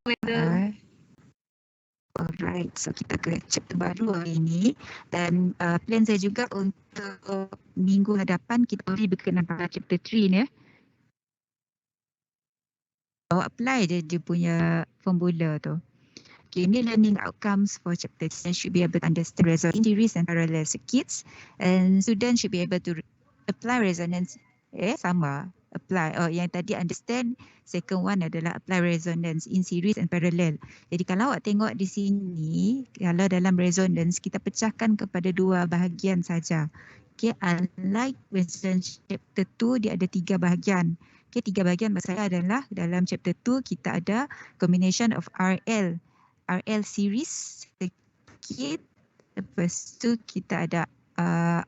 weather. Alright, so kita ke chapter baru hari ini dan plan saya juga untuk minggu hadapan kita boleh berkenan pada chapter 3 ni. Awak apply je dia punya formula tu. Okay, ini learning outcomes for chapter 10 should be able to understand resonance series and parallel circuits, and students should be able to apply resonance. Sama. Apply. Oh, yang tadi understand, second one adalah apply resonance in series and parallel. Jadi kalau awak tengok di sini, kalau dalam resonance kita pecahkan kepada dua bahagian saja. Okay, unlike resonance chapter 2 dia ada 3 bahagian. Okay, 3 bahagian maksud saya adalah dalam chapter 2 kita ada combination of RL series circuit, lepas tu kita ada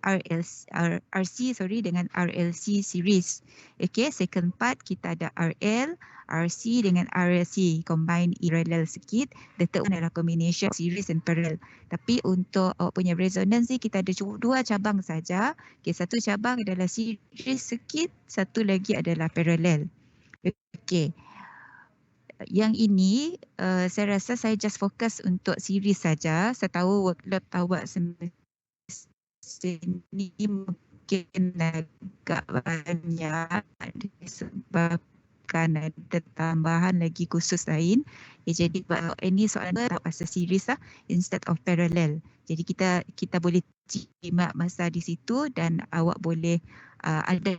RC dengan RLC series. Okay, second part kita ada RL, RC dengan RLC combine parallel circuit. The third one adalah combination series and parallel. Tapi untuk awak punya resonance ni kita ada dua cabang saja. Okay, satu cabang adalah series circuit, satu lagi adalah parallel. Okay. Yang ini saya rasa saya just fokus untuk series saja. Saya tahu workload awak sini mungkin agak banyak disebabkan ada tambahan lagi khusus lain. Jadi ini soalan tak pasal series lah instead of parallel. Jadi kita boleh jimat masa di situ dan awak boleh ada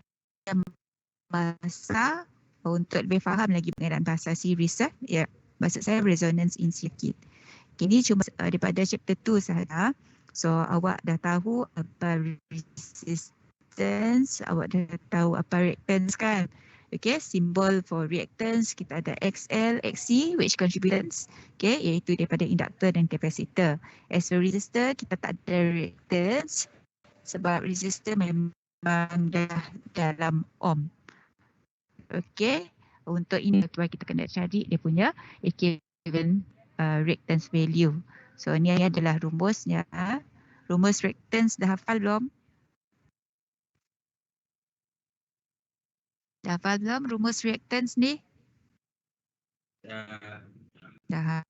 masa untuk lebih faham lagi mengenai bahasa series ya. Maksud saya resonance in circuit. Ini cuma daripada chapter 2 sahaja. So awak dah tahu apa resistance, awak dah tahu apa reactance kan. Okay, symbol for reactance kita ada XL, XC which contributors, okay, iaitu daripada inductor dan capacitor. As for resistor kita tak ada reactance sebab resistor memang dah dalam ohm. Okay, untuk ini kita kena cari dia punya equivalent reactance value. So ni adalah rumusnya. Rumus reactance dah hafal belum? Dah hafal belum rumus reactance ni? Dah.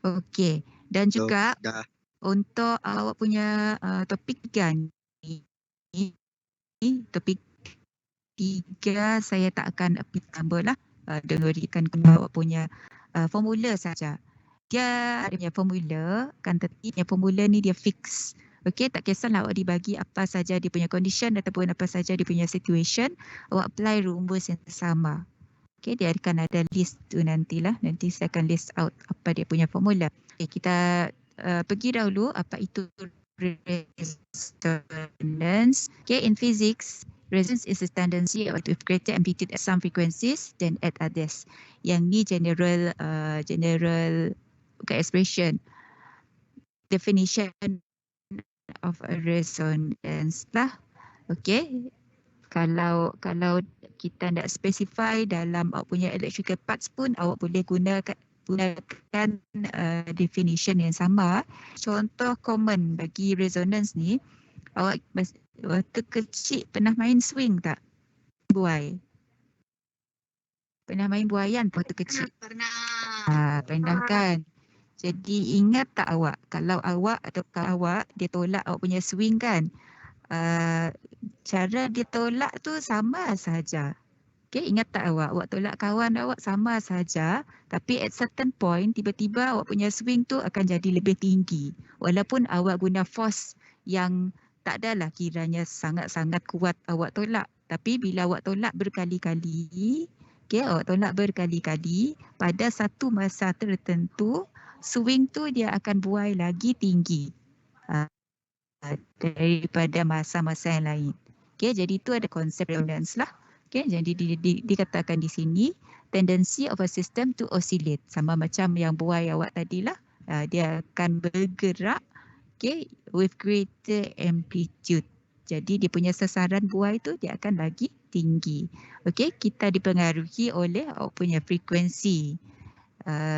Okey. Dan juga untuk awak punya topik 3 ni, topik 3 saya tak akan apply tambah lah. Dengerikan awak punya formula saja. Dia punya formula, kan tertibnya formula ni dia fix. Okey, tak kisahlah awak dibagi apa saja dia punya condition ataupun apa saja dia punya situation, awak apply rumus yang sama. Okey, dia akan ada list tu nantilah. Nanti saya akan list out apa dia punya formula. Okey, kita pergi dahulu apa itu resonance. Okay, in physics, resonance is a tendency to greater amplitude at some frequencies than at others. Yang ni general expression, definition of a resonance lah. Okay, kalau kita nak specify dalam awak punya electrical parts pun awak boleh gunakan definition yang sama. Contoh common bagi resonance ni, awak waktu kecil pernah main swing tak? Buai. Pernah main buaian waktu kecil? Pernah. Pernah kan? Jadi ingat tak awak, kalau awak dia tolak awak punya swing kan, cara dia tolak tu sama saja. Okay, ingat tak awak tolak kawan awak sama saja, tapi at certain point tiba-tiba awak punya swing tu akan jadi lebih tinggi. Walaupun awak guna force yang tak adalah kiranya sangat-sangat kuat awak tolak. Tapi bila awak tolak berkali-kali, awak tolak berkali-kali, pada satu masa tertentu, swing tu dia akan buai lagi tinggi daripada masa-masa yang lain. Okay, jadi itu ada konsep resonance lah. Okay, jadi dikatakan di sini tendency of a system to oscillate, sama macam yang buai awak tadilah, dia akan bergerak, okay, with greater amplitude. Jadi dia punya sasaran buai tu dia akan lagi tinggi. Okay, kita dipengaruhi oleh awak punya frekuensi.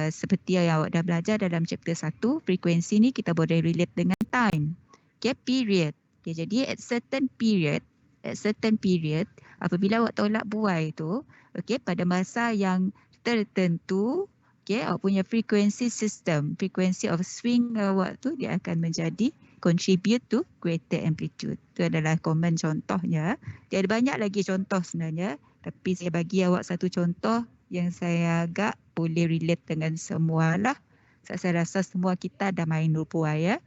Seperti yang awak dah belajar dalam chapter 1, frekuensi ni kita boleh relate dengan time. Okay, period. Okay, jadi at certain period, apabila awak tolak buai tu, okay, pada masa yang tertentu, awak punya frequency system, frequency of swing awak tu dia akan menjadi contribute to greater amplitude. Itu adalah common contohnya. Dia ada banyak lagi contoh sebenarnya, tapi saya bagi awak satu contoh yang saya agak boleh relate dengan semua lah. Saya rasa semua kita dah main rupa ya.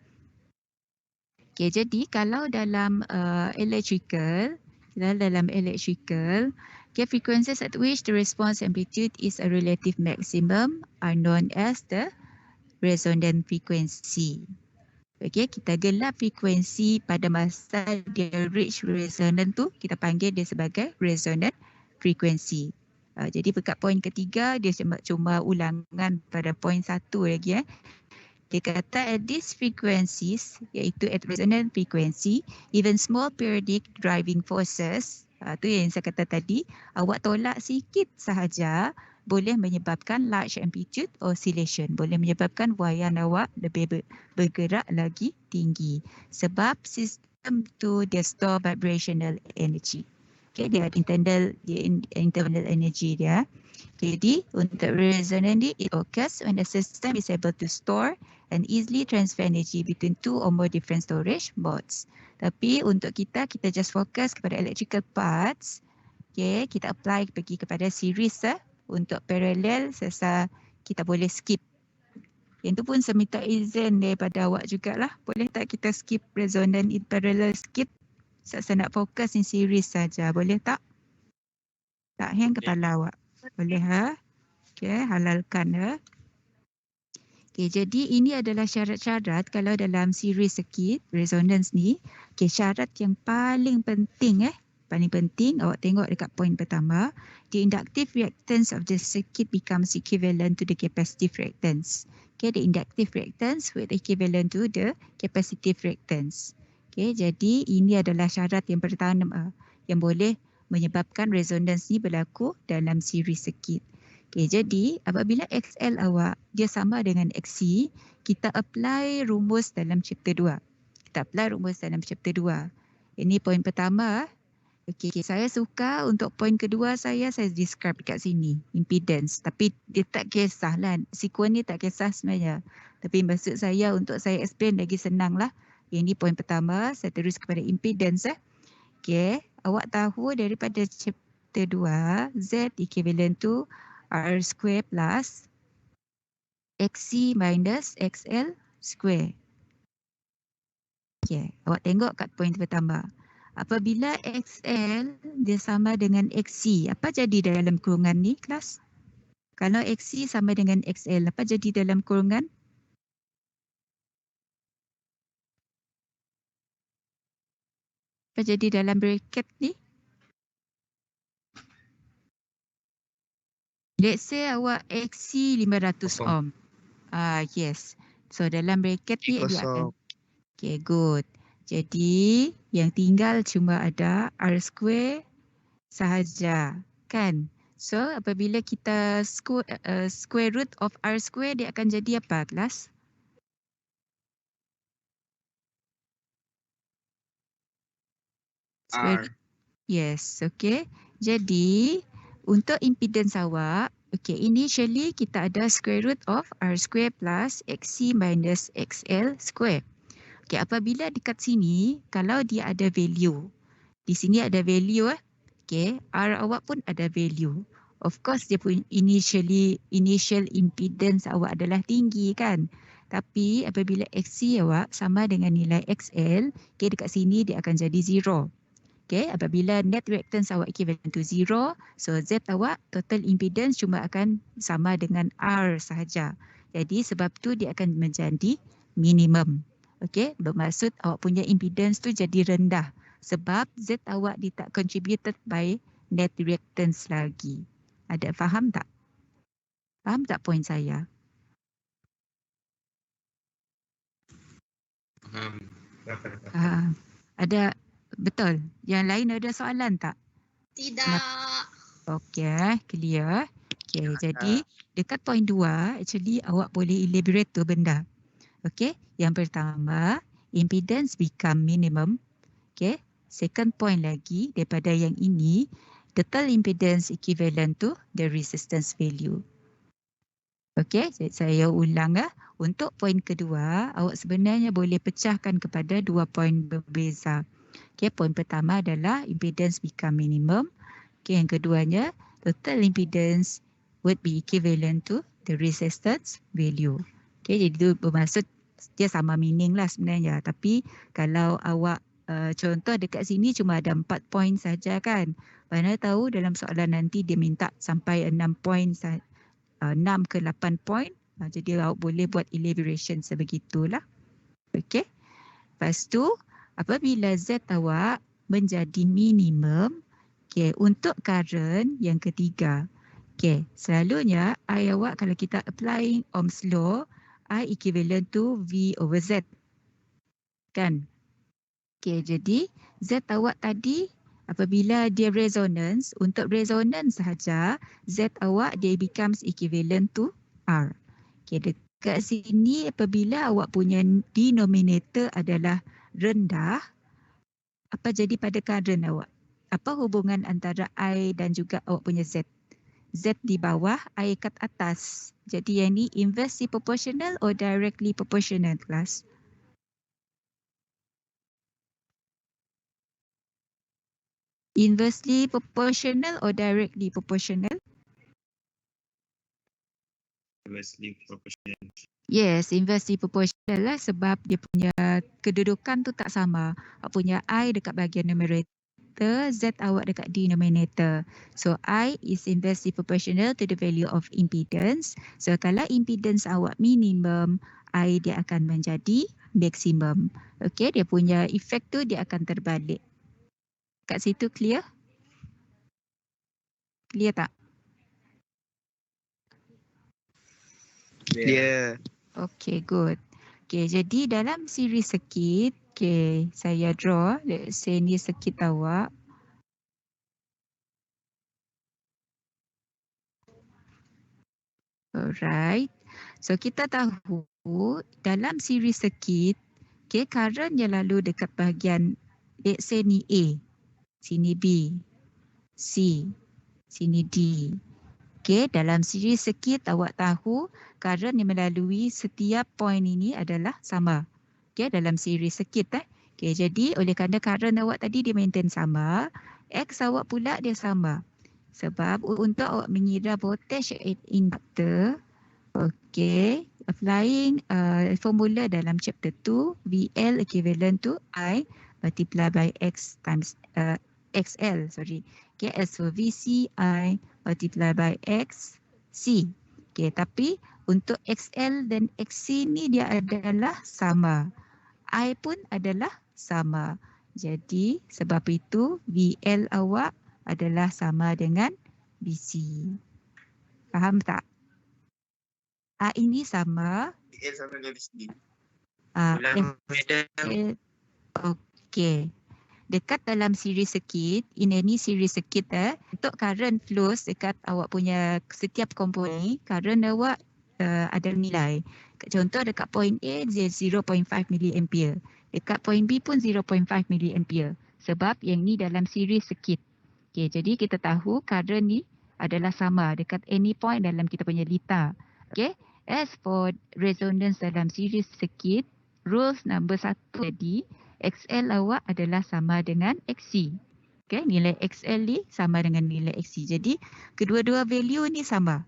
Jadi kalau dalam electrical, frequencies at which the response amplitude is a relative maximum are known as the resonant frequency. Kita gelar frekuensi pada masa dia reach resonant tu, kita panggil dia sebagai resonant frequency. Jadi dekat poin ketiga, dia cuma ulangan pada poin 1 lagi. Dia kata at these frequencies, iaitu at resonant frequency, even small periodic driving forces, tu yang saya kata tadi, awak tolak sikit sahaja boleh menyebabkan large amplitude oscillation, boleh menyebabkan wayan awak lebih bergerak lagi tinggi. Sebab sistem tu dia store vibrational energy. Dia internal energy dia. Jadi untuk resonant ni, it occurs when the system is able to store and easily transfer energy between two or more different storage modes. Tapi untuk kita just fokus kepada electrical parts. Kita apply pergi kepada series. Untuk parallel, saya kita boleh skip. Yang tu pun saya minta izin daripada awak jugalah. Boleh tak kita skip resonant in parallel sikit? Saya nak fokus in series saja. Boleh tak? Tak hang kepala awak. Boleh halalkan jadi ini adalah syarat-syarat kalau dalam series circuit resonance ni. Syarat yang paling penting paling penting awak tengok dekat poin pertama, the inductive reactance of the circuit becomes equivalent to the capacitive reactance. The inductive reactance with equivalent to the capacitive reactance. Jadi ini adalah syarat yang pertama yang boleh menyebabkan resonance ni berlaku dalam series circuit. Jadi apabila XL awak dia sama dengan XC, kita apply rumus dalam chapter 2. Ini poin pertama. Saya suka untuk poin kedua saya describe dekat sini, impedance. Tapi dia tak kisahlah, sequence ni tak kisah sebenarnya. Tapi maksud saya untuk saya explain lagi senang lah. Ini poin pertama, saya terus kepada impedance. Awak tahu daripada chapter 2, Z equivalent to R square plus XC minus XL square. Awak tengok kat poin pertama. Apabila XL dia sama dengan XC, apa jadi dalam kurungan ni kelas? Kalau XC sama dengan XL, apa jadi dalam kurungan? Apa jadi dalam bracket ni? Let's say awak XC 500 ohm. Yes. So dalam bracket ni dia akan. Good. Jadi yang tinggal cuma ada R square sahaja, kan? So apabila kita square root of R square, dia akan jadi apa kelas? R. Yes, Jadi untuk impedance awak, initially kita ada square root of R square plus XC minus XL square. Apabila dekat sini, kalau dia ada value, di sini ada value R awak pun ada value. Of course dia pun initial impedance awak adalah tinggi kan. Tapi apabila XC awak sama dengan nilai XL, dekat sini dia akan jadi 0. Apabila net reactance awak equivalent to 0, so Z awak total impedance cuma akan sama dengan R sahaja. Jadi sebab tu dia akan menjadi minimum. Bermaksud awak punya impedance tu jadi rendah sebab Z awak dia tak contributed by net reactance lagi. Ada faham tak? Faham tak poin saya? Faham. Ada. Betul. Yang lain ada soalan tak? Tidak. Clear. Jadi dekat poin 2, actually awak boleh elaborate tu benda. Yang pertama, impedance become minimum. Second point lagi daripada yang ini, total impedance equivalent to the resistance value. Okey, saya ulang ya. Untuk poin kedua, awak sebenarnya boleh pecahkan kepada dua poin berbeza. Okey, poin pertama adalah impedance become minimum. Okey, yang keduanya, total impedance would be equivalent to the resistance value. Okey, jadi itu bermaksud dia sama meaning lah sebenarnya. Tapi kalau awak contoh dekat sini cuma ada 4 poin saja kan. Mana tahu dalam soalan nanti dia minta sampai 6 poin, 6 ke 8 poin. Jadi awak boleh buat elaboration sebegitulah. Okey. Lepas tu apabila Z awak menjadi minimum, okey, untuk current yang ketiga. Okey, selalunya I awak kalau kita applying Ohm's law, I equivalent to V over Z. Kan? Okey, jadi Z awak tadi apabila dia resonance, untuk resonance sahaja Z awak dia becomes equivalent to R. Okey, dekat sini apabila awak punya denominator adalah rendah, apa jadi pada current awak? Apa hubungan antara I dan juga awak punya Z? Z di bawah, I kat atas. Jadi yang ni inversely proportional or directly proportional, class? Inversely proportional or directly proportional? Inversely proportional. Yes, inversely proportional lah sebab dia punya kedudukan tu tak sama. Awak punya I dekat bahagian numerator, Z awak dekat denominator. So I is inversely proportional to the value of impedance. So kalau impedance awak minimum, I dia akan menjadi maximum. Okey, dia punya efek tu dia akan terbalik. Kat situ clear? Clear tak? Yeah. Okay, good. Okay, jadi dalam siri circuit, okay, saya draw, let's say ni circuit awak. Alright. So kita tahu dalam siri circuit, okay, currentnya lalu dekat bahagian, let's say ni A, sini B, C, sini D. Okay, dalam siri circuit awak tahu current yang melalui setiap point ini adalah sama. Okay, dalam siri circuit. Okay, jadi oleh kerana current awak tadi dia maintain sama, X awak pula dia sama. Sebab untuk awak mengira voltage at inductor, okay, applying formula dalam chapter 2, VL equivalent to I multiply by X times XL, sorry. Okay, as for VC, I multiply by X, C. Okay, tapi untuk XL dan XC ni dia adalah sama. I pun adalah sama. Jadi sebab itu VL awak adalah sama dengan BC. Faham tak? A ini sama. VL sama dengan BC. Okey. Dekat dalam siri circuit, ini siri circuit untuk current flows dekat awak punya setiap komponen, current awak ada nilai. Contoh dekat point A dia 0.5 mA. Dekat point B pun 0.5 mA. Sebab yang ni dalam siri circuit. Okey, jadi kita tahu current ni adalah sama dekat any point dalam kita punya lita. Okey. As for resonance dalam series circuit, rules number 1 jadi XL awak adalah sama dengan XC. Okay, nilai XL ni sama dengan nilai XC. Jadi kedua-dua value ni sama.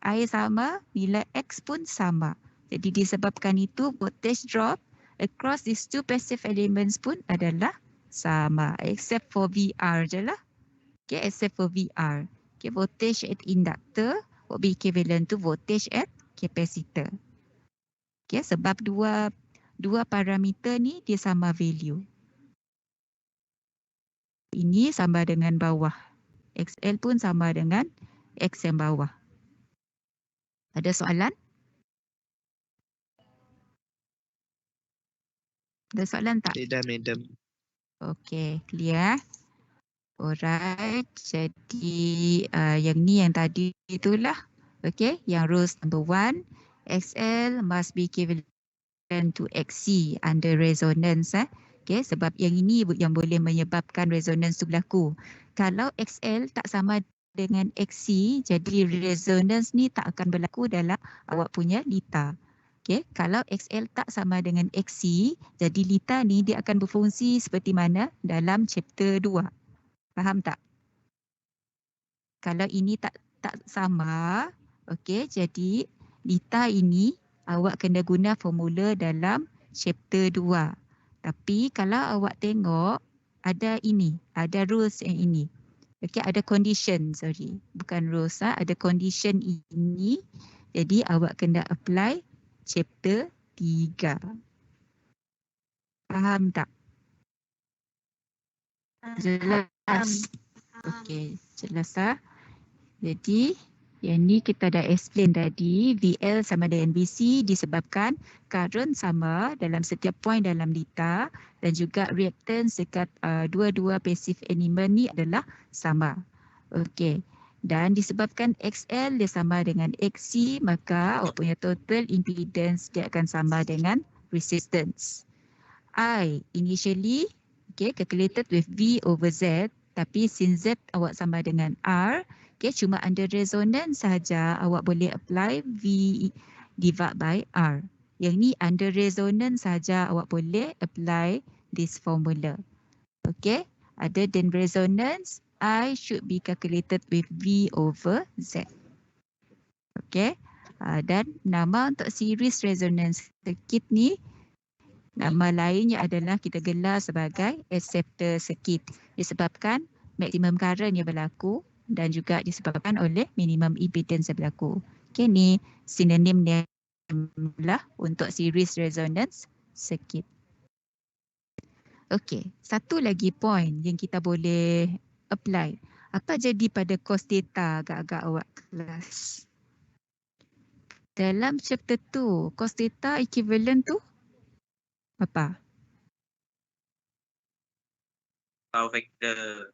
I sama, nilai X pun sama. Jadi disebabkan itu voltage drop across these two passive elements pun adalah sama. Except for VR je lah. Okay, except for VR. Okay, voltage at inductor will be equivalent to voltage at capacitor. Okay, sebab dua parameter ni dia sama value. Ini sama dengan bawah. XL pun sama dengan X yang bawah. Ada soalan? Ada soalan tak? Tidak, madam. Okay, clear. Alright, jadi yang ni yang tadi itulah. Okay, yang rules number 1, XL must be equivalent to XC under resonance. Okay, sebab yang ini yang boleh menyebabkan resonance tu berlaku. Kalau XL tak sama dengan XC, jadi resonance ni tak akan berlaku dalam awak punya lita. Okay, kalau XL tak sama dengan XC, jadi lita ni dia akan berfungsi seperti mana dalam chapter 2. Faham tak? Kalau ini tak sama, okay, jadi lita ini awak kena guna formula dalam chapter 2. Tapi kalau awak tengok ada ini, ada rules yang ini. Okay, ada condition, bukan rules, ada condition ini. Jadi awak kena apply chapter 3. Faham tak? Jelas? Okay, jelas tak? Jadi yang ni kita dah explain tadi, VL sama dengan VC disebabkan current sama dalam setiap point dalam lita dan juga reactance dekat dua-dua passive element ni adalah sama. Okey. Dan disebabkan XL dia sama dengan XC, maka awak punya total impedance dia akan sama dengan resistance. I initially calculated with V over Z, tapi since Z awak sama dengan R, cuma under resonance sahaja awak boleh apply V divided by R. Yang ni under resonance sahaja awak boleh apply this formula. Okay, other than resonance, I should be calculated with V over Z. Okay, dan nama untuk series resonance circuit ni, nama lainnya adalah kita gelar sebagai acceptor circuit disebabkan maksimum current yang berlaku dan juga disebabkan oleh minimum impedance yang berlaku. Okay, ni sinonim dia lah untuk series resonance circuit. Okay, satu lagi point yang kita boleh apply. Apa jadi pada cos theta agak-agak awak kelas? Dalam chapter 2, cos theta equivalent tu apa? Power factor.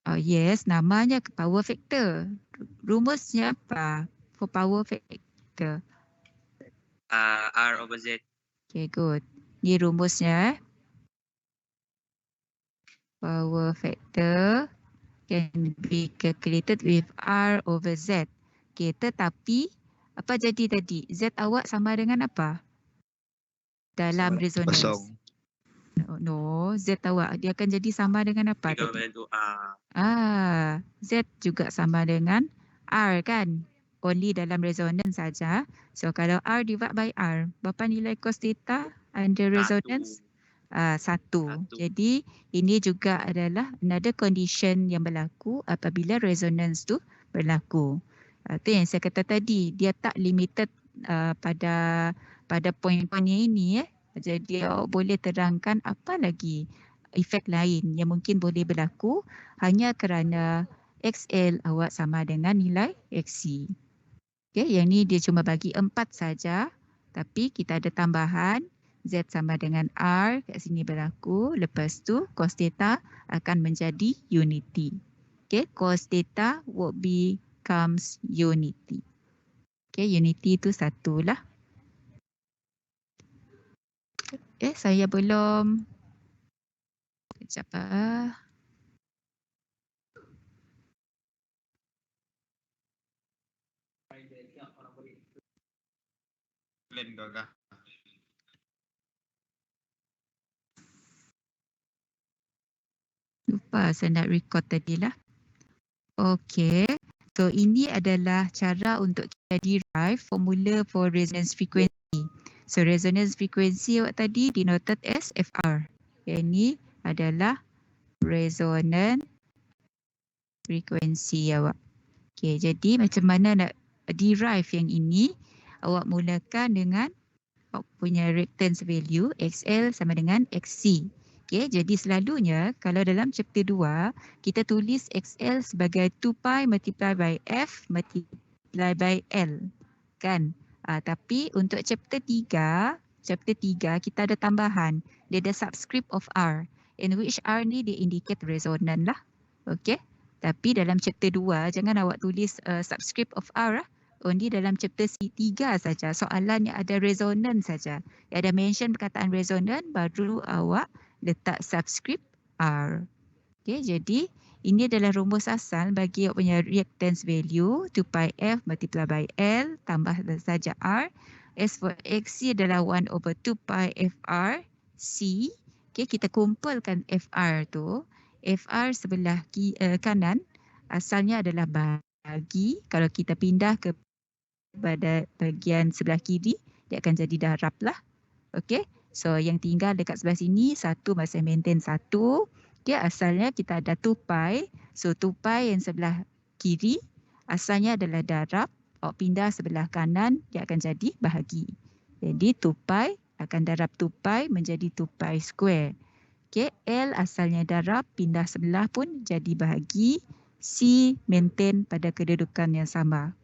Oh yes, namanya power factor. Rumusnya apa for power factor? R over Z. Okay, good. Ni rumusnya. Power factor can be calculated with R over Z. Okay, tetapi apa jadi tadi? Z awak sama dengan apa? Dalam resonance. Kosong. No, Z awak dia akan jadi sama dengan apa tadi? Z juga sama dengan R kan? Only dalam resonance saja. So kalau R divided by R, berapa nilai cos theta under resonance? 1. Jadi ini juga adalah another condition yang berlaku apabila resonance tu berlaku. Itu yang saya kata tadi, dia tak limited pada point-pointnya ini. Jadi awak boleh terangkan apa lagi efek lain yang mungkin boleh berlaku hanya kerana XL awak sama dengan nilai XC. Okay, yang ni dia cuma bagi 4 saja, tapi kita ada tambahan Z sama dengan R kat sini berlaku. Lepas tu cos theta akan menjadi unity. Okay, cos theta would becomes unity. Okay, unity tu satulah. Saya belum. Sekejap Lupa saya nak record tadi lah. Okay. So ini adalah cara untuk kita derive formula for resonance frequency. So resonance frequency awak tadi denoted as FR. Yang ini adalah resonance frequency awak. Okay, jadi macam mana nak derive yang ini? Awak mulakan dengan awak punya reactance value XL sama dengan XC. Okay, jadi selalunya kalau dalam chapter 2, kita tulis XL sebagai 2 pi multiply by F multiply by L. Kan? Tapi untuk chapter 3 kita ada tambahan. Dia ada subscript of R. In which R ni dia indicate resonance lah. Okay. Tapi dalam chapter 2, jangan awak tulis subscript of R lah. Only dalam chapter 3 saja. Soalan yang ada resonance saja. Yang ada mention perkataan resonance, baru awak letak subscript R. Okay, jadi ini adalah rumus asal bagi awak punya reactance value 2 pi F multiply by L tambah saja R. S for XC adalah 1 over 2 pi FR C. Okay, kita kumpulkan FR tu. FR sebelah kanan asalnya adalah bagi. Kalau kita pindah kepada bahagian sebelah kiri, dia akan jadi darab lah. Okay, so yang tinggal dekat sebelah sini, 1 masih maintain 1. Dia asalnya kita ada 2 pi. So 2 pi yang sebelah kiri asalnya adalah darab. Awak pindah sebelah kanan, dia akan jadi bahagi. Jadi 2 pi akan darab 2 pi menjadi 2 pi square. Okay, L asalnya darab, pindah sebelah pun jadi bahagi. C maintain pada kedudukan yang sama.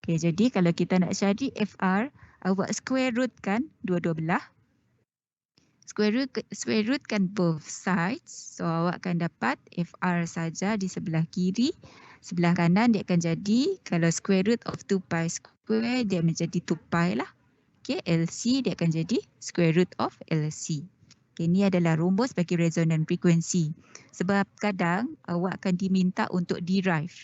Okay, jadi kalau kita nak cari FR, awak square root kan dua-dua belah. Square root kan both sides. So awak akan dapat FR saja di sebelah kiri. Sebelah kanan dia akan jadi, kalau square root of 2 pi square, dia menjadi 2 pi lah. Okay, LC dia akan jadi square root of LC. Okay, ini adalah rumus bagi resonant frequency. Sebab kadang awak akan diminta untuk derive.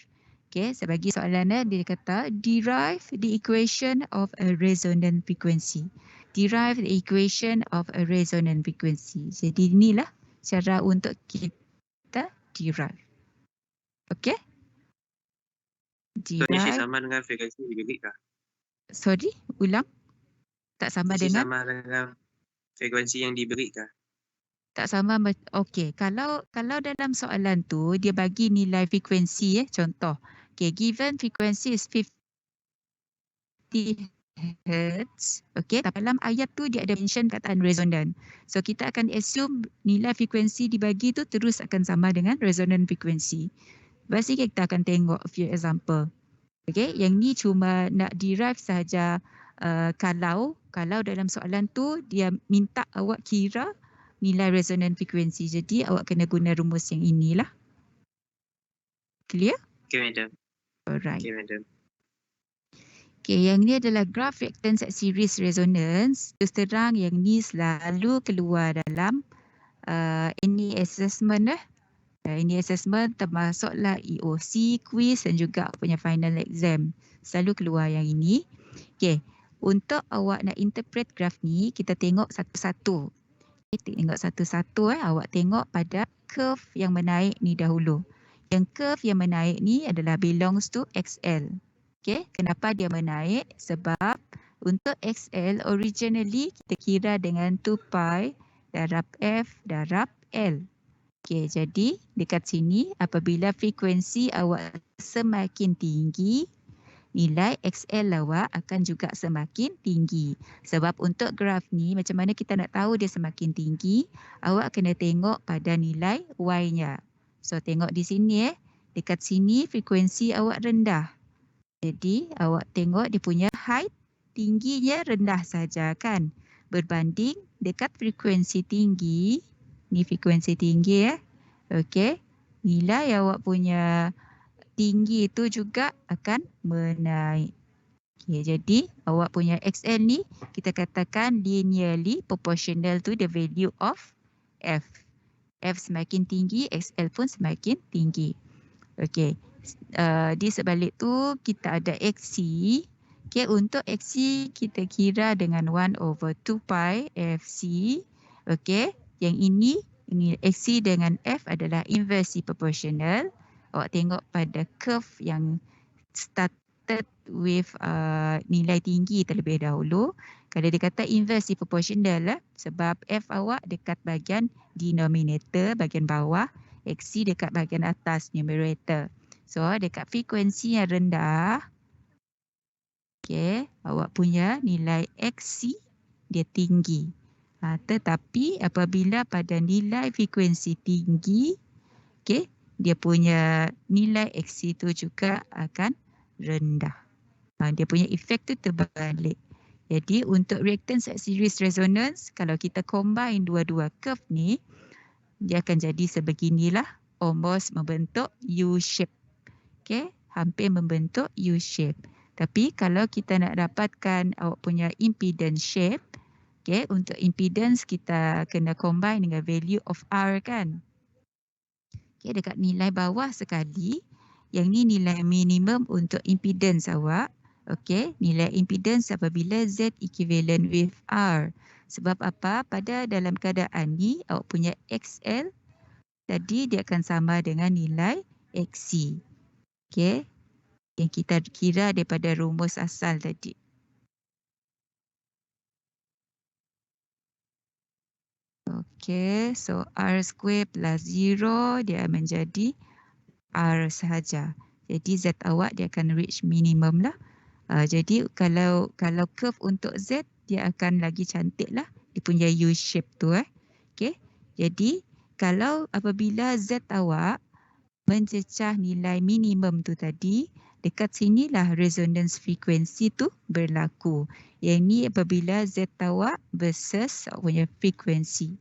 Okay, sebagi soalannya dia kata derive the equation of a resonant frequency. Derive the equation of a resonant frequency. Jadi inilah cara untuk kita derive. Okay? So ni Derive. sama dengan frekuensi yang diberi kah? Sorry, ulang. Tak sama Mesti dengan? sama dengan frekuensi yang diberi kah? Tak sama. Okey, kalau dalam soalan tu dia bagi nilai frekuensi contoh. Okay, given frequency is 50 Hz. Okay, dalam ayat tu dia ada mention kataan resonant. So kita akan assume nilai frekuensi dibagi tu terus akan sama dengan resonant frequency. Lepas ni kita akan tengok a few example. Okay, yang ni cuma nak derive sahaja kalau dalam soalan tu dia minta awak kira nilai resonant frequency. Jadi awak kena guna rumus yang inilah. Clear? Okay, madam. Alright. Okay, madam. Okay, yang ni adalah graph reactance at series resonance. Terus terang yang ni selalu keluar dalam any assessment Ini assessment termasuklah EOC, quiz dan juga punya final exam. Selalu keluar yang ini. Okay, untuk awak nak interpret graph ni, kita tengok satu-satu. Kita tengok satu-satu awak tengok pada curve yang menaik ni dahulu. Yang curve yang menaik ni adalah belongs to XL. Okay, kenapa dia menaik? Sebab untuk XL originally kita kira dengan 2 pi darab F darab L. Okay, jadi dekat sini apabila frekuensi awak semakin tinggi, nilai XL awak akan juga semakin tinggi. Sebab untuk graf ni macam mana kita nak tahu dia semakin tinggi, awak kena tengok pada nilai Y-nya. So tengok di sini dekat sini frekuensi awak rendah. Jadi awak tengok dia punya height tingginya rendah saja kan. Berbanding dekat frekuensi tinggi, ni frekuensi tinggi okey, nilai awak punya tinggi itu juga akan menaik. Okay, jadi awak punya XL ni kita katakan linearly proportional to the value of F. F semakin tinggi, XL pun semakin tinggi. Okey, di sebalik tu kita ada XC. Okay, untuk XC kita kira dengan 1 over 2 pi FC. Okey, yang ini XC dengan F adalah inversely proportional. Awak tengok pada curve yang started with nilai tinggi terlebih dahulu. Kalau dia kata inversely proportional sebab F awak dekat bahagian denominator, bahagian bawah. XC dekat bahagian atas numerator. So dekat frekuensi yang rendah, okay, awak punya nilai XC dia tinggi. Tetapi apabila pada nilai frekuensi tinggi, okay, dia punya nilai XC tu juga akan rendah. Dia punya efek tu terbalik. Jadi untuk reactance at series resonance, kalau kita combine dua-dua curve ni, dia akan jadi sebeginilah, almost membentuk U-shape. Okay, hampir membentuk U-shape. Tapi kalau kita nak dapatkan awak punya impedance shape, Okay, untuk impedance kita kena combine dengan value of R kan. Okay, dekat nilai bawah sekali, yang ni nilai minimum untuk impedance awak. Okay, nilai impedance apabila Z equivalent with R. Sebab apa? Pada dalam keadaan ni, awak punya XL tadi dia akan sama dengan nilai XC. Okay, yang kita kira daripada rumus asal tadi. Okay, so R square plus 0 dia menjadi R sahaja. Jadi Z awak dia akan reach minimum lah. Jadi kalau curve untuk Z dia akan lagi cantik lah. Dia punya U shape tu Okay. Jadi kalau apabila Z awak mencecah nilai minimum tu tadi, dekat sinilah resonance frequency tu berlaku. Yang ni apabila Z awak versus awak punya frequency.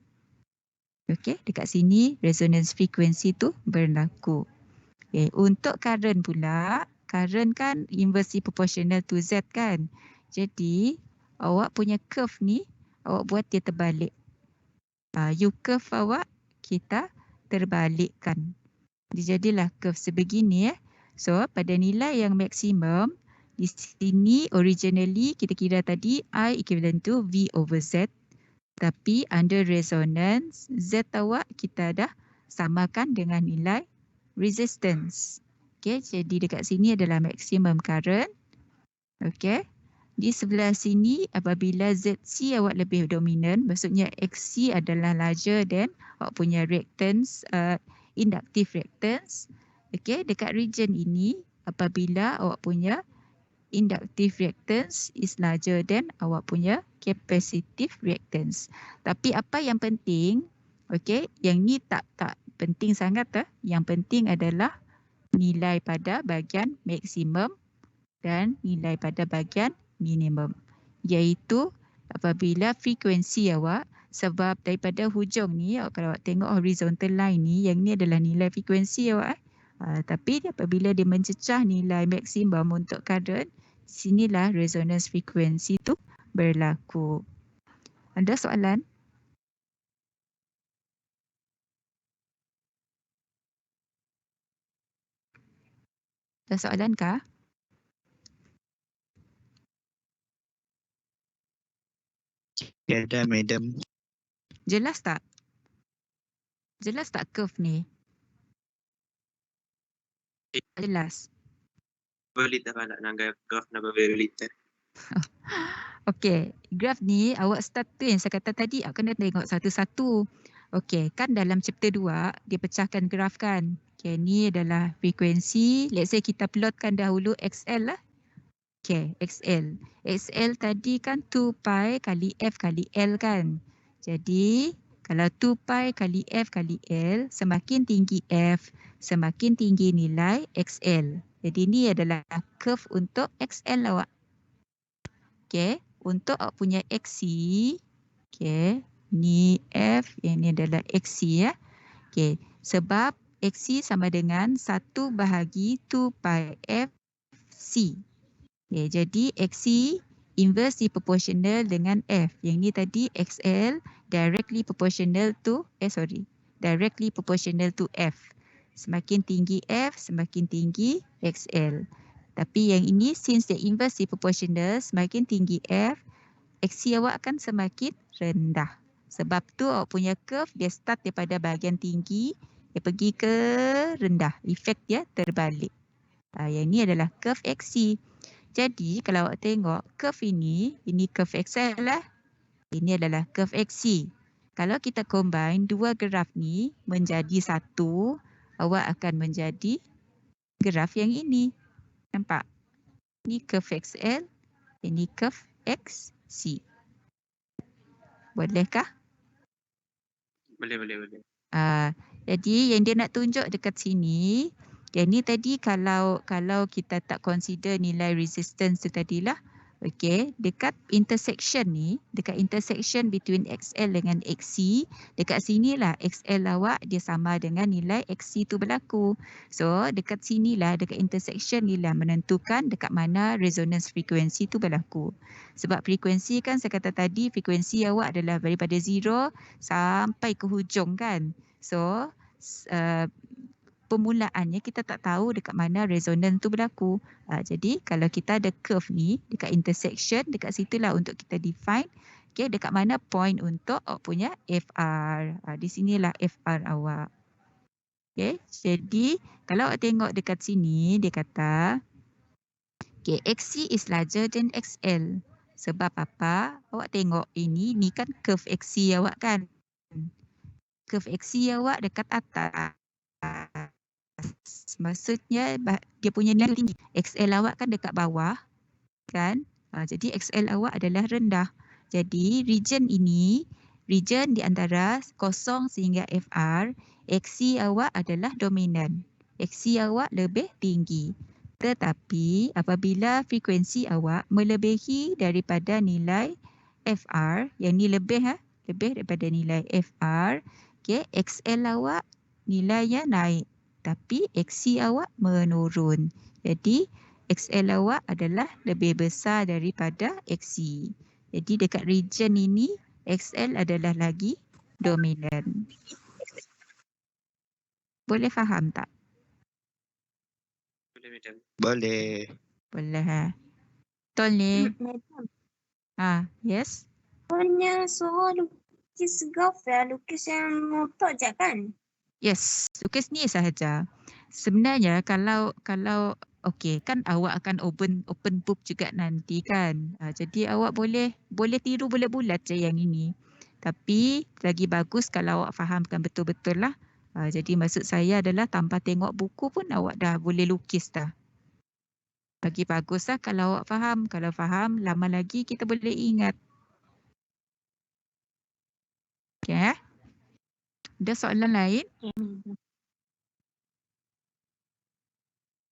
Okay, dekat sini resonance frequency tu berlaku. Okay, untuk current pula, current kan inversely proportional to Z kan. Jadi, awak punya curve ni, awak buat dia terbalik. U curve awak, kita terbalikkan. Jadilah curve sebegini So, pada nilai yang maksimum, di sini originally kita kira tadi I equivalent to V over Z. Tapi under resonance, Z awak kita dah samakan dengan nilai resistance. Okay, jadi dekat sini adalah maximum current. Okay, di sebelah sini apabila ZC awak lebih dominan, maksudnya XC adalah larger than awak punya reactance, inductive reactance. Okay, dekat region ini apabila awak punya inductive reactance is larger than awak punya capacitive reactance. Tapi apa yang penting, okay, yang ni tak penting sangat Yang penting adalah nilai pada bahagian maksimum dan nilai pada bahagian minimum. Iaitu apabila frekuensi awak, sebab daripada hujung ni, kalau awak tengok horizontal line ni, yang ni adalah nilai frekuensi awak. Tapi apabila dia mencecah nilai maksimum untuk current, sinilah resonance frequency tu berlaku. Ada soalan? Ada soalan kah? Ada, madam. Jelas tak? Jelas tak curve ni? Jelas. Berlit apa nak graf nak berlit. Okey, graf ni awak start tu yang saya kata tadi, awak kena tengok satu-satu. Okey, kan dalam chapter 2 dia pecahkan graf kan. Okey, ni adalah frekuensi. Let's say kita plotkan dahulu XL lah. Okey, XL. XL tadi kan 2 pi kali F kali L kan. Jadi, kalau 2 pi kali F kali L, semakin tinggi F, semakin tinggi nilai XL. Jadi, ni adalah curve untuk XL awak. Okey, untuk awak punya XC, okey, ni F, yang ni adalah XC Okey, sebab XC sama dengan 1 bahagi 2 pi F C. Okay, jadi XC inversely proportional dengan F. Yang ni tadi XL directly proportional to F. Semakin tinggi F, semakin tinggi XL. Tapi yang ini since dia inversely proportional, semakin tinggi F, XC awak akan semakin rendah. Sebab tu awak punya curve dia start daripada bahagian tinggi, dia pergi ke rendah. Efek dia terbalik. Yang ni adalah curve XC. Jadi kalau awak tengok curve ini curve XL lah. Ini adalah curve XC. Kalau kita combine dua graf ni menjadi satu, awak akan menjadi graf yang ini. Nampak? Ini curve XL, ini curve XC. Bolehkah? Boleh. Jadi yang dia nak tunjuk dekat sini, yang ni tadi kalau kita tak consider nilai resistance tu tadilah, Okey, dekat intersection ni, dekat intersection between XL dengan XC, dekat sinilah XL awak dia sama dengan nilai XC tu berlaku. So, dekat sinilah, dekat intersection ni lah menentukan dekat mana resonance frekuensi tu berlaku. Sebab frekuensi kan saya kata tadi, frekuensi awak adalah daripada 0 sampai ke hujung kan. So, permulaannya kita tak tahu dekat mana resonance tu berlaku. Jadi kalau kita ada curve ni dekat intersection, dekat situlah untuk kita define dekat mana point untuk awak punya FR. Di sinilah FR awak. Jadi kalau awak tengok dekat sini dia kata XC is larger than XL. Sebab apa? Awak tengok ni kan curve XC awak kan. Curve XC awak dekat atas. Maksudnya dia punya nilai tinggi. XL awak kan dekat bawah kan. Jadi XL awak adalah rendah. Jadi region ini, region di antara 0 sehingga FR, XC awak adalah dominan. XC awak lebih tinggi. Tetapi apabila frekuensi awak melebihi daripada nilai FR, yang ni lebih daripada nilai FR, XL awak nilainya naik. Tapi XC awak menurun. Jadi XL awak adalah lebih besar daripada XC. Jadi dekat region ini XL adalah lagi dominan. Boleh faham tak? Boleh, Madam. Boleh. Boleh. Betul ni? Yes. Punya suruh lukis graf lukis yang motor je kan? Yes, lukis ni sahaja. Sebenarnya kalau okey kan awak akan open book juga nanti kan. Jadi awak boleh tiru bulat-bulat je yang ini. Tapi lagi bagus kalau awak fahamkan betul-betul lah. Jadi maksud saya adalah tanpa tengok buku pun awak dah boleh lukis dah. Lagi bagus lah kalau awak faham. Kalau faham lama lagi kita boleh ingat. Okey. Ada soalan lain?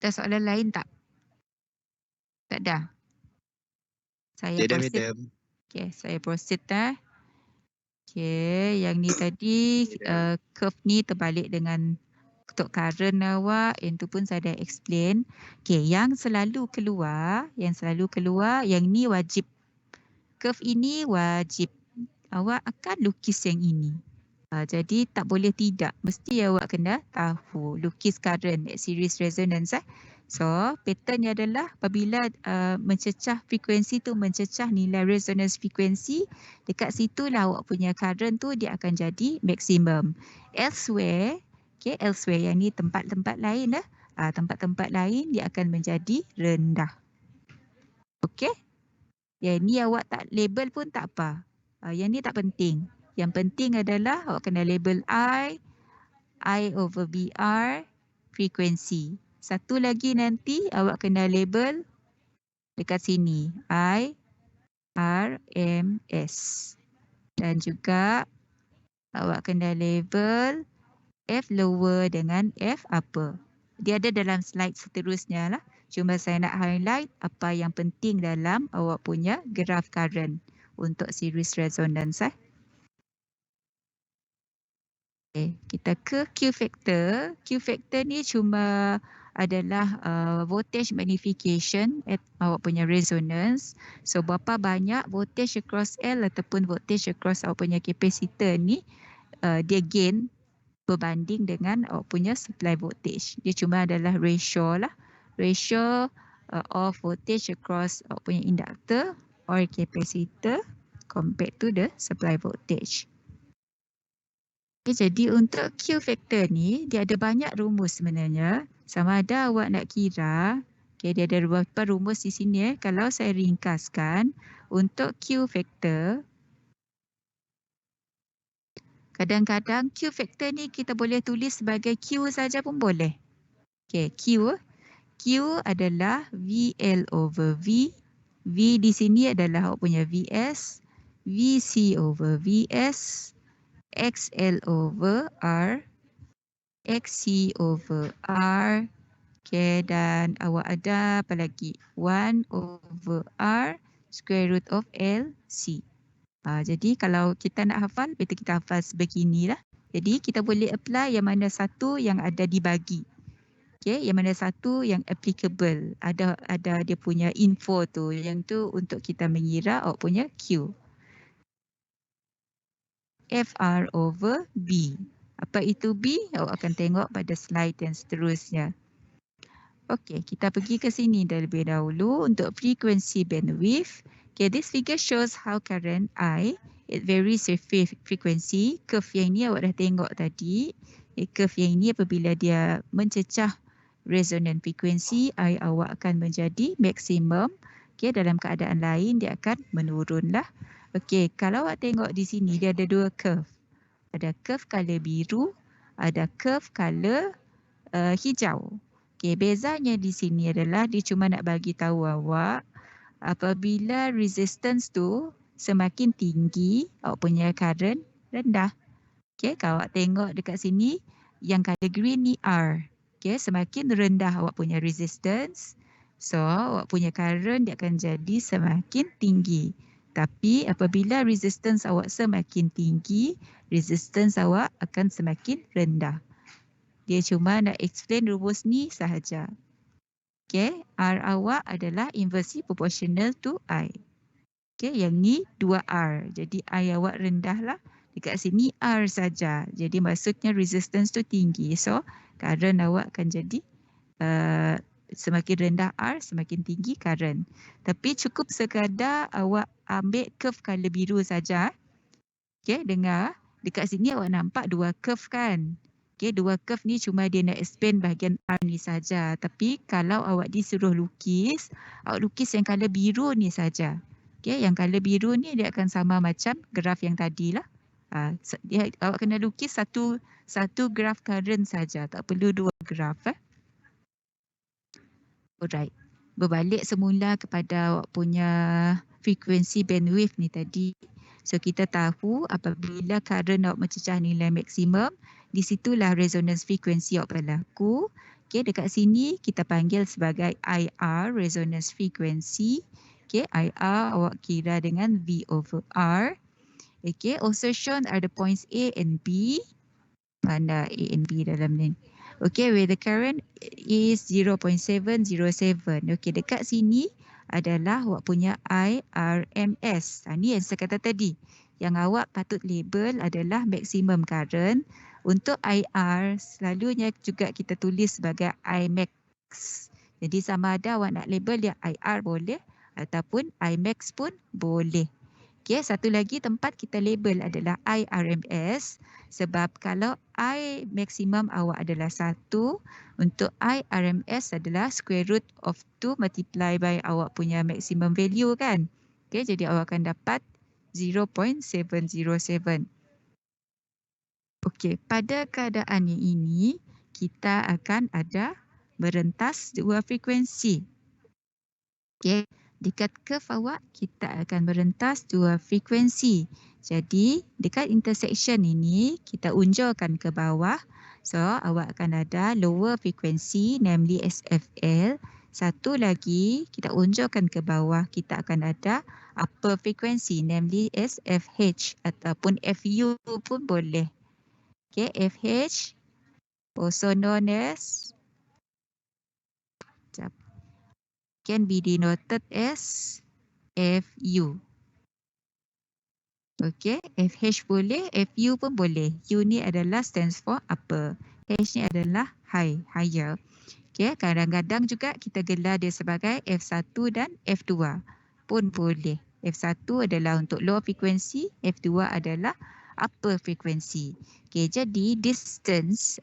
Ada soalan lain tak? Tak ada. Saya Tidak, proceed. Madam. Okey, saya proceed dah. Okey, yang ni tadi curve ni terbalik dengan untuk current awak, yang tu pun saya dah explain. Okey, yang selalu keluar, yang ni wajib. Curve ini wajib. Awak akan lukis yang ini. Jadi tak boleh tidak. Mesti awak kena tahu lukis current series resonance. So, patternnya adalah apabila mencecah frekuensi tu mencecah nilai resonance frekuensi, dekat situlah awak punya current tu dia akan jadi maksimum. Elsewhere, elsewhere yang ni tempat-tempat lain tempat-tempat lain dia akan menjadi rendah. Okey? Yang ni awak tak label pun tak apa. Yang ni tak penting. Yang penting adalah awak kena label I over VR, frekuensi. Satu lagi nanti awak kena label dekat sini, I, R, M, S. Dan juga awak kena label F lower dengan F upper. Dia ada dalam slide seterusnya lah. Cuma saya nak highlight apa yang penting dalam awak punya graph current untuk series resonance. Okay, kita ke Q factor. Q factor ni cuma adalah voltage magnification at awak punya resonance. So berapa banyak voltage across L ataupun voltage across awak punya capacitor ni dia gain berbanding dengan awak punya supply voltage. Dia cuma adalah ratio lah. Ratio of voltage across awak punya inductor or capacitor compared to the supply voltage. Okay, jadi untuk Q factor ni, dia ada banyak rumus sebenarnya. Sama ada awak nak kira, dia ada beberapa rumus di sini. Kalau saya ringkaskan, untuk Q factor, kadang-kadang Q factor ni kita boleh tulis sebagai Q saja pun boleh. Okay, Q adalah VL over V. V di sini adalah awak punya VS. VC over VS. XL over R, XC over R, okay, dan awak ada apa lagi? 1 over R square root of LC. Jadi kalau kita nak hafal, better kita hafal sebeginilah. Jadi kita boleh apply yang mana satu yang ada dibagi. Okay, yang mana satu yang applicable. Ada dia punya info tu. Yang tu untuk kita mengira awak punya Q. FR over B. Apa itu B? Awak akan tengok pada slide yang seterusnya. Okey, kita pergi ke sini terlebih dahulu untuk frequency bandwidth. Okay, this figure shows how current I, it varies with frequency. Curve yang ini awak dah tengok tadi. Curve yang ini apabila dia mencecah resonant frequency, I awak akan menjadi maksimum. Okay, dalam keadaan lain dia akan menurun lah. Okey, kalau awak tengok di sini dia ada dua curve. Ada curve color biru, ada curve color hijau. Okey, bezanya di sini adalah dia cuma nak bagi tahu awak apabila resistance tu semakin tinggi, awak punya current rendah. Okey, kalau awak tengok dekat sini yang color green ni R. Okey, semakin rendah awak punya resistance, so awak punya current dia akan jadi semakin tinggi. Tapi apabila resistance awak semakin tinggi, resistance awak akan semakin rendah. Dia cuma nak explain rumus ni sahaja. Okay, R awak adalah inversely proportional to I. Okay, yang ni 2R. Jadi I awak rendah lah. Dekat sini R saja. Jadi maksudnya resistance tu tinggi. So, current awak akan jadi semakin rendah R, semakin tinggi current. Tapi cukup sekadar awak ambil curve color biru saja. Okay, dengar. Dekat sini awak nampak dua curve kan? Okay, dua curve ni cuma dia nak explain bahagian R ni saja. Tapi kalau awak disuruh lukis, awak lukis yang color biru ni saja. Okay, yang color biru ni dia akan sama macam graf yang tadi lah. Awak kena lukis satu graf current saja. Tak perlu dua graf. Alright. Berbalik semula kepada awak punya frequency bandwidth ni tadi. So kita tahu apabila current awak mencecah nilai maksimum, di situlah resonance frequency awak berlaku. Okay, dekat sini kita panggil sebagai IR, resonance frequency. Okay, IR awak kira dengan V over R. Okay, also shown are the points A and B. Mana A and B dalam ni? Okay, where the current is 0.707. Okay, dekat sini adalah awak punya IRMS. Ni yang saya kata tadi. Yang awak patut label adalah maximum current. Untuk IR, selalunya juga kita tulis sebagai IMAX. Jadi sama ada awak nak label dia IR boleh ataupun IMAX pun boleh. Okay, satu lagi tempat kita label adalah IRMS. Sebab kalau I maksimum awak adalah 1, untuk IRMS adalah square root of 2 multiply by awak punya maximum value kan. Okay, jadi awak akan dapat 0.707. Okey, pada keadaan ini kita akan ada merentas dua frekuensi. Okey, dekat curve awak kita akan merentas dua frekuensi. Jadi dekat intersection ini kita unjurkan ke bawah. So awak akan ada lower frequency namely SFL. Satu lagi kita unjurkan ke bawah, kita akan ada upper frequency namely SFH ataupun FU pun boleh. Okay, FH also known as can be denoted as FU. Okay, FH boleh, FU pun boleh. U ni adalah stands for upper. H ni adalah higher. Okay, kadang-kadang juga kita gelar dia sebagai F1 dan F2 pun boleh. F1 adalah untuk low frequency, F2 adalah upper frequency. Okay, jadi distance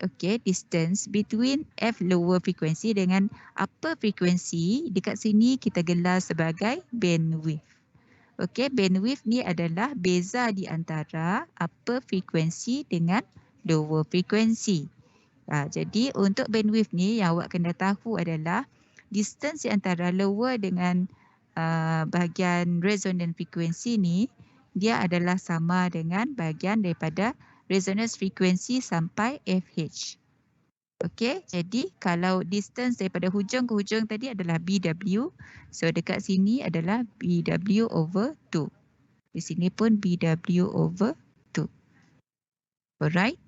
between F lower frequency dengan upper frequency dekat sini kita gelar sebagai bandwidth. Okay, bandwidth ni adalah beza di antara upper frequency dengan lower frequency. Jadi untuk bandwidth ni yang awak kena tahu adalah distance di antara lower dengan bahagian resonant frequency ni dia adalah sama dengan bahagian daripada resonance frequency sampai FH. Okey, jadi kalau distance daripada hujung ke hujung tadi adalah BW, so dekat sini adalah BW over 2. Di sini pun BW over 2. Alright?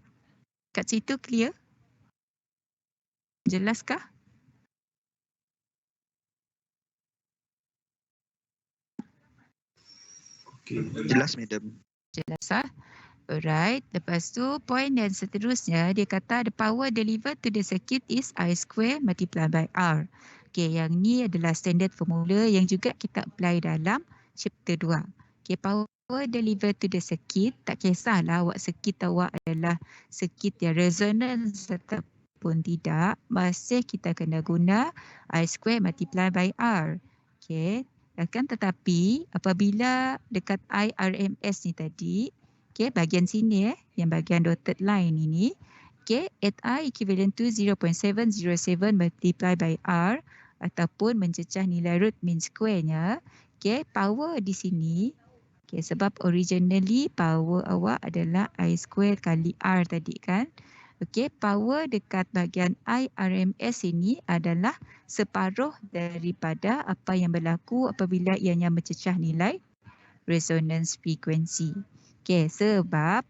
Kat situ clear? Jelaskah? Jelas, Madam. Jelas ah? Alright. Lepas tu point dan seterusnya dia kata the power delivered to the circuit is I square multiplied by R. Okay, yang ni adalah standard formula yang juga kita apply dalam chapter 2. Okay, power delivered to the circuit, tak kisahlah awak circuit awak adalah circuit yang resonance ataupun tidak, masih kita kena guna I square multiplied by R. Okay, akan tetapi apabila dekat IRMS ni tadi, okay, bahagian sini yang bahagian dotted line ini, okay, at I equivalent to 0.707 multiply by R ataupun mencecah nilai root mean square-nya, okay, power di sini, okay, sebab originally power awak adalah I square kali R tadi kan. Okay, power dekat bahagian IRMS ini adalah separuh daripada apa yang berlaku apabila ianya mencecah nilai resonance frequency. Okay, sebab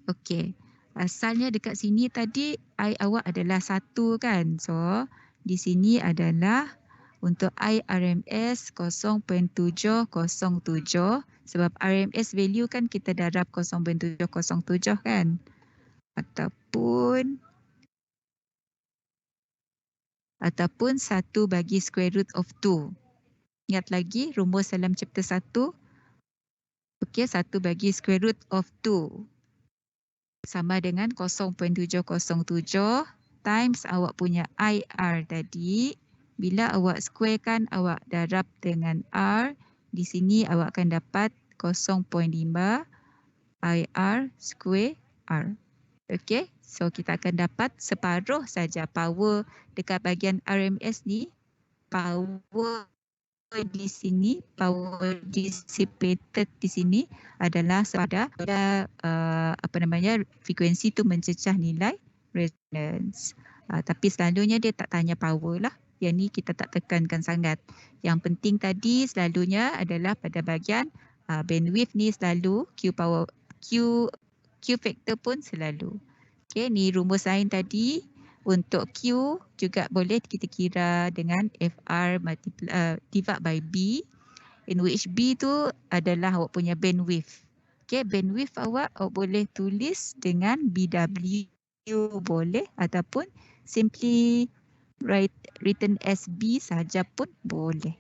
okay, asalnya dekat sini tadi I awak adalah 1 kan. So, di sini adalah untuk IRMS 0.707 sebab RMS value kan kita darab 0.707 kan. Ataupun 1 bagi square root of 2. Ingat lagi rumus dalam chapter 1? Okey, 1 bagi square root of 2 sama dengan 0.707 times awak punya IR tadi. Bila awak square kan, awak darab dengan R. Di sini awak akan dapat 0.5 IR square R. Okey, so kita akan dapat separuh saja power dekat bahagian RMS ni. Power di sini, power dissipated di sini adalah pada frekuensi tu mencecah nilai resonance. Tapi selalunya dia tak tanya power lah. Yang ni kita tak tekankan sangat. Yang penting tadi selalunya adalah pada bahagian bandwidth ni selalu Q factor pun selalu. Okay, ni rumus lain tadi. Untuk Q juga boleh kita kira dengan FR divide by B, in which B tu adalah awak punya bandwidth. Okay, bandwidth awak boleh tulis dengan BW boleh ataupun simply written as B sahaja pun boleh.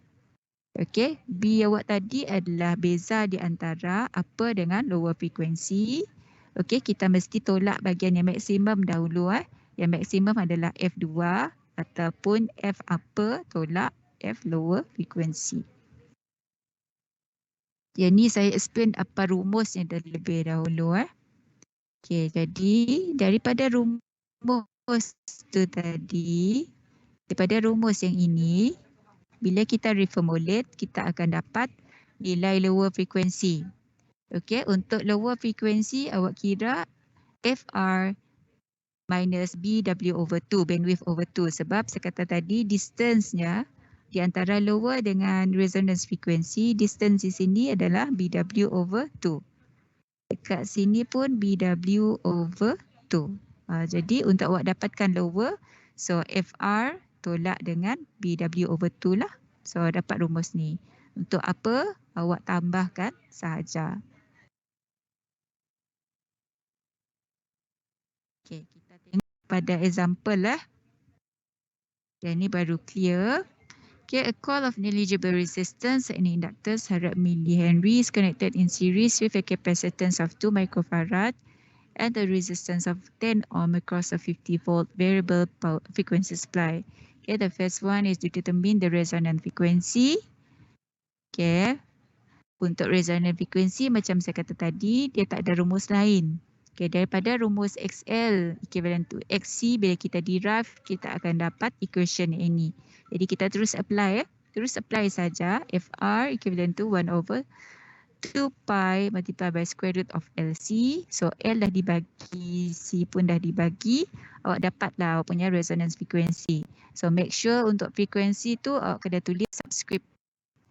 Okay, B awak tadi adalah beza di antara upper dengan lower frequency. Okay, kita mesti tolak bahagian yang maksimum dahulu. Yang maksimum adalah F2 ataupun F upper tolak F lower frequency. Yang ni saya explain apa rumusnya terlebih dahulu. Okay, jadi daripada rumus tu tadi, daripada rumus yang ini, bila kita reformulate, kita akan dapat nilai lower frequency. Okay, untuk lower frequency awak kira FR minus BW over 2, bandwidth over 2. Sebab saya kata tadi distance-nya di antara lower dengan resonance frequency, distance di sini adalah BW over 2. Dekat sini pun BW over 2. Jadi untuk awak dapatkan lower, so FR tolak dengan BW over 2 lah. So dapat rumus ni. Untuk apa? Awak tambahkan sahaja. Okay, kita tengok pada example lah. Yang ni baru clear. Okay, a coil of negligible resistance and inductance 100 millihenry is connected in series with a capacitance of 2 microfarad and the resistance of 10 ohm across a 50 volt variable power frequency supply. Okay, the first one is to determine the resonant frequency. Okay, untuk resonant frequency macam saya kata tadi, dia tak ada rumus lain. Okay, daripada rumus XL equivalent to XC, bila kita derive, kita akan dapat equation ini. Jadi kita terus apply terus apply saja. FR equivalent to 1 over 2 pi multiplied by square root of LC. So L dah dibagi, C pun dah dibagi. Awak dapatlah awak punya resonance frequency. So make sure untuk frekuensi tu awak kena tulis subscript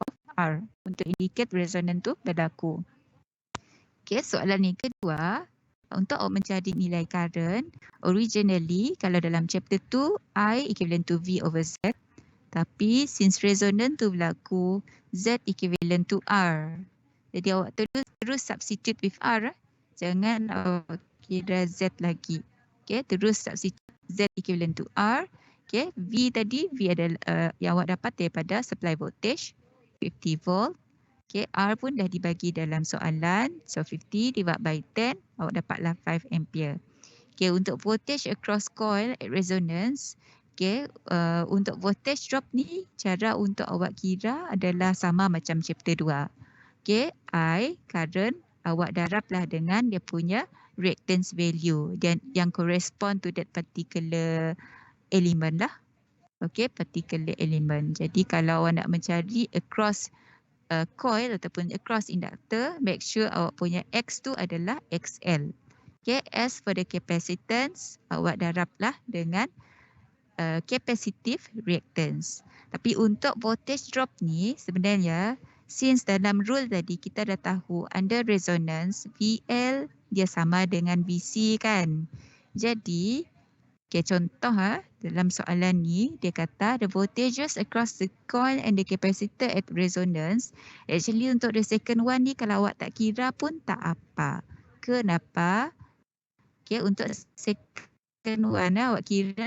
of R untuk indicate resonance tu berlaku. Okay, soalan yang kedua. Untuk awak mencari nilai current, originally kalau dalam chapter 2, I equivalent to V over Z. Tapi since resonance tu berlaku, Z equivalent to R. Jadi awak terus substitute with R. Jangan awak kira Z lagi. Okay, terus substitute Z equivalent to R. Okay, V tadi, V adalah yang awak dapat daripada supply voltage 50 volt. Okay, R pun dah dibagi dalam soalan. So 50 divided by 10, awak dapatlah 5 ampere. Okay, untuk voltage across coil at resonance, okay, untuk voltage drop ni, cara untuk awak kira adalah sama macam chapter 2. Okay, I, current, awak darablah dengan dia punya reactance value dan yang correspond to that particular element lah. Okay, particular element. Jadi kalau awak nak mencari across coil ataupun across inductor, make sure awak punya X tu adalah XL. Okay, as for the capacitance, awak darablah dengan capacitive reactance. Tapi untuk voltage drop ni sebenarnya, since dalam rule tadi kita dah tahu under resonance, VL dia sama dengan VC kan. Jadi, okay, contoh dalam soalan ni, dia kata the voltages across the coil and the capacitor at resonance. Actually untuk the second one ni kalau awak tak kira pun tak apa. Kenapa? Okay, untuk second one awak kira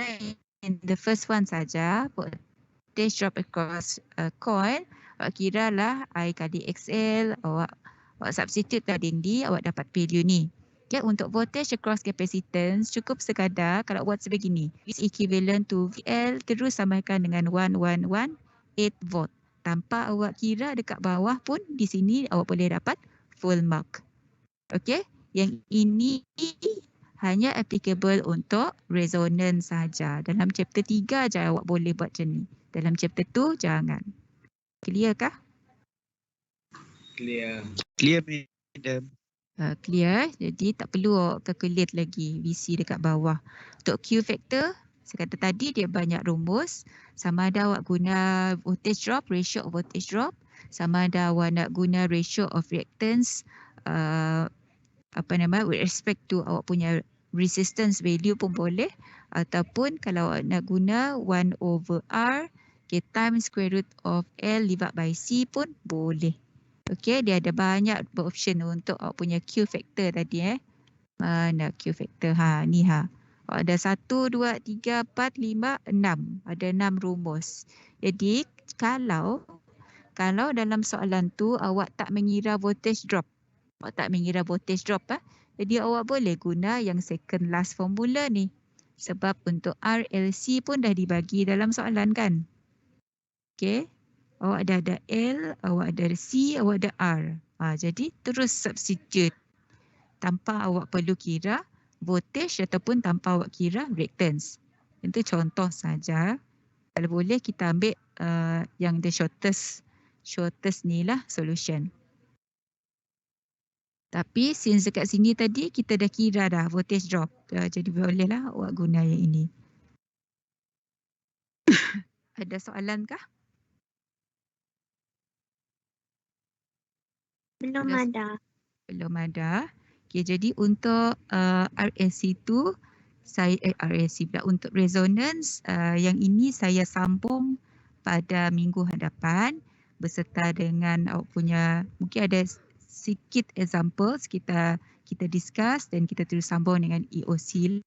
in the first one saja, voltage drop across coil, awak kira lah I kali XL, awak substitute lah dindi, awak dapat value ni. Okay, untuk voltage across capacitance, cukup sekadar kalau buat sebegini. Is equivalent to VL, terus samakan dengan 1118 volt. Tanpa awak kira dekat bawah pun, di sini awak boleh dapat full mark. Okay, yang ini hanya applicable untuk resonance saja. Dalam chapter 3 je awak boleh buat macam ni. Dalam chapter 2, jangan. Clear kah? Clear. Clear, madam. Clear, jadi tak perlu awak calculate lagi VC dekat bawah. Untuk Q factor, saya kata tadi dia banyak rumus. Sama ada awak guna voltage drop, ratio of voltage drop. Sama ada awak nak guna ratio of reactance, with respect to awak punya resistance value pun boleh. Ataupun kalau awak nak guna 1 over R, okay, times square root of L divided by C pun boleh. Okay, dia ada banyak option untuk awak punya Q factor tadi. Mana Q factor? Ni Awak ada 1, 2, 3, 4, 5, 6. Ada 6 rumus. Jadi kalau dalam soalan tu awak tak mengira voltage drop. Jadi awak boleh guna yang second last formula ni. Sebab untuk RLC pun dah dibagi dalam soalan kan. Okay. Awak dah ada L, awak ada C, awak ada R. Jadi terus substitute tanpa awak perlu kira voltage ataupun tanpa awak kira reactance. Itu contoh saja. Kalau boleh kita ambil yang the shortest ni lah solution. Tapi since dekat sini tadi kita dah kira dah voltage drop. Jadi bolehlah awak guna yang ini. Ada soalan kah? Belum ada. Belum ada. Okay, jadi untuk RLC tu, untuk resonance, yang ini saya sambung pada minggu hadapan beserta dengan awak punya, mungkin ada sikit examples kita discuss dan kita terus sambung dengan EOC.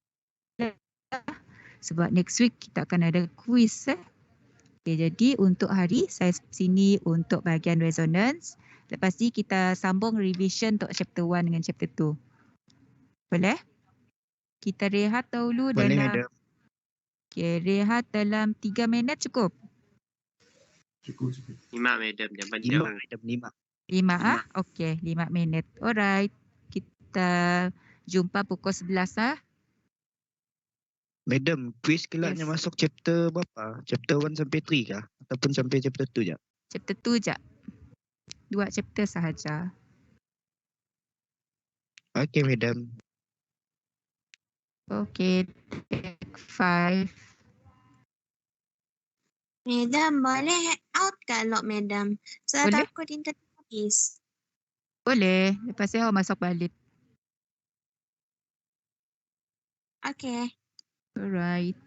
Sebab next week kita akan ada quiz. Okay, jadi untuk hari saya sini untuk bahagian resonance. Lepas ni kita sambung revision untuk chapter 1 dengan chapter 2. Boleh? Kita rehat dahulu Boleh, dalam... madam. Okay, rehat dalam 3 minit cukup? Cukup. 5 madam, jangan 5, jauh. madam. 5. 5 Okey, 5 minit. Alright. Kita jumpa pukul 11 Madam, quiz kelaknya Yes. masuk chapter berapa? Chapter 1 sampai 3 kah? Ataupun sampai chapter 2 je? Chapter 2 je. 2 chapter sahaja. Okay, madam. Okay, take 5. Madam, boleh head out tak log madam? Saya Boleh? takut internet habis. Boleh. Lepas tu awak masuk balik. Okay. Alright.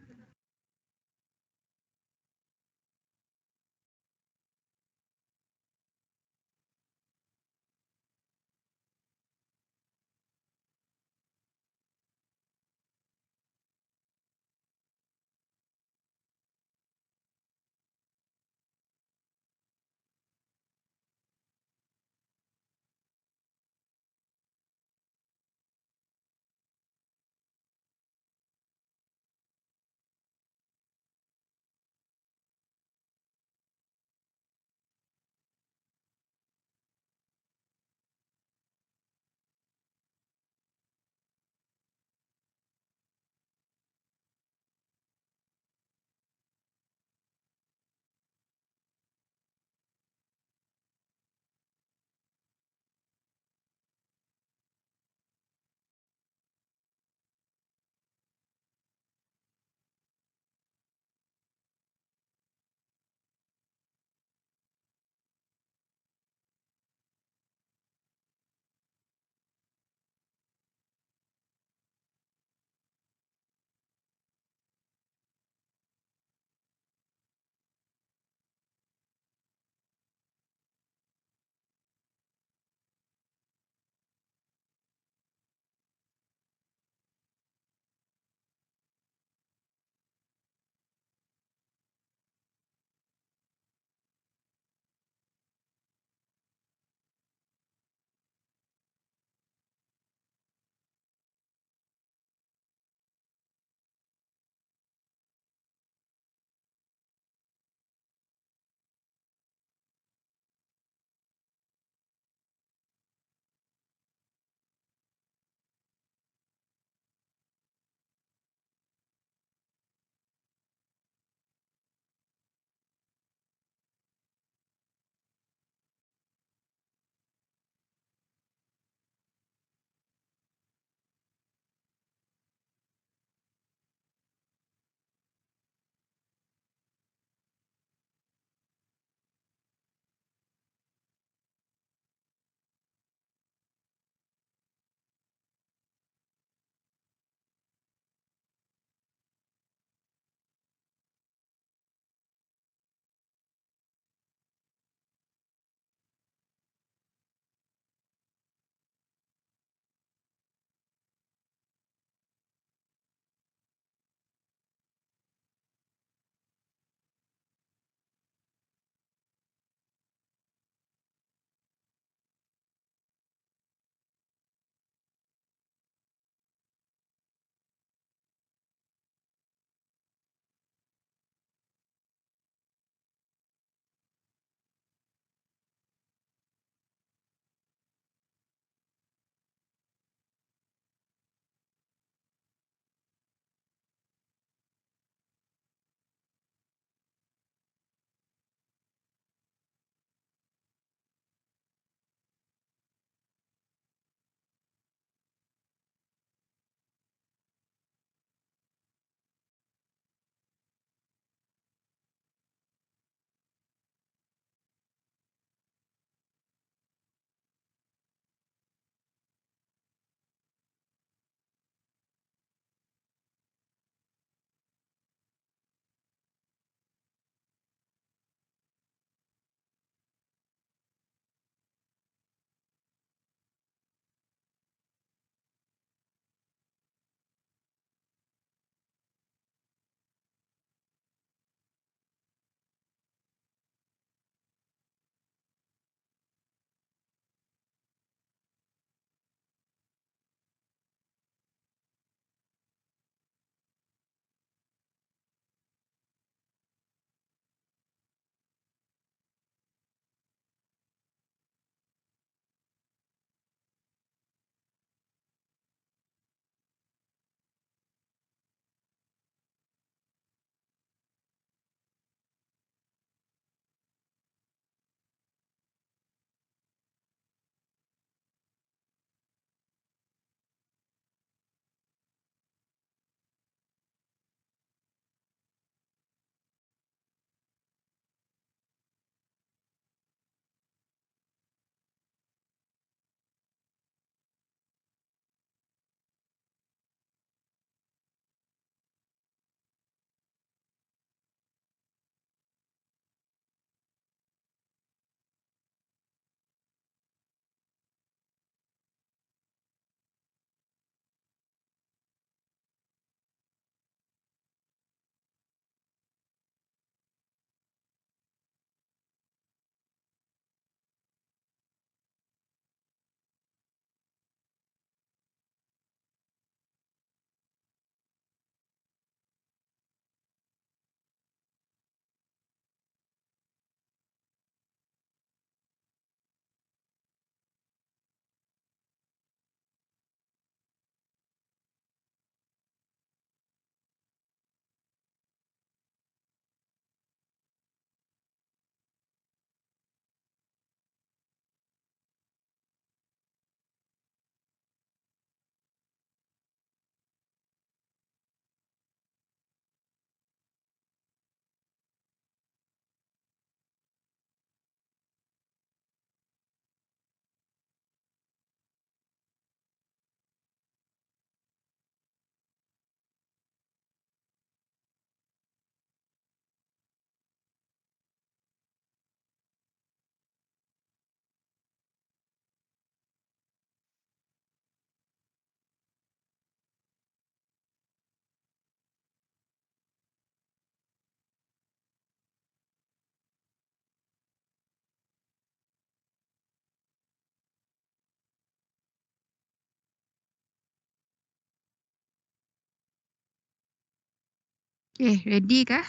Okay, ready kah?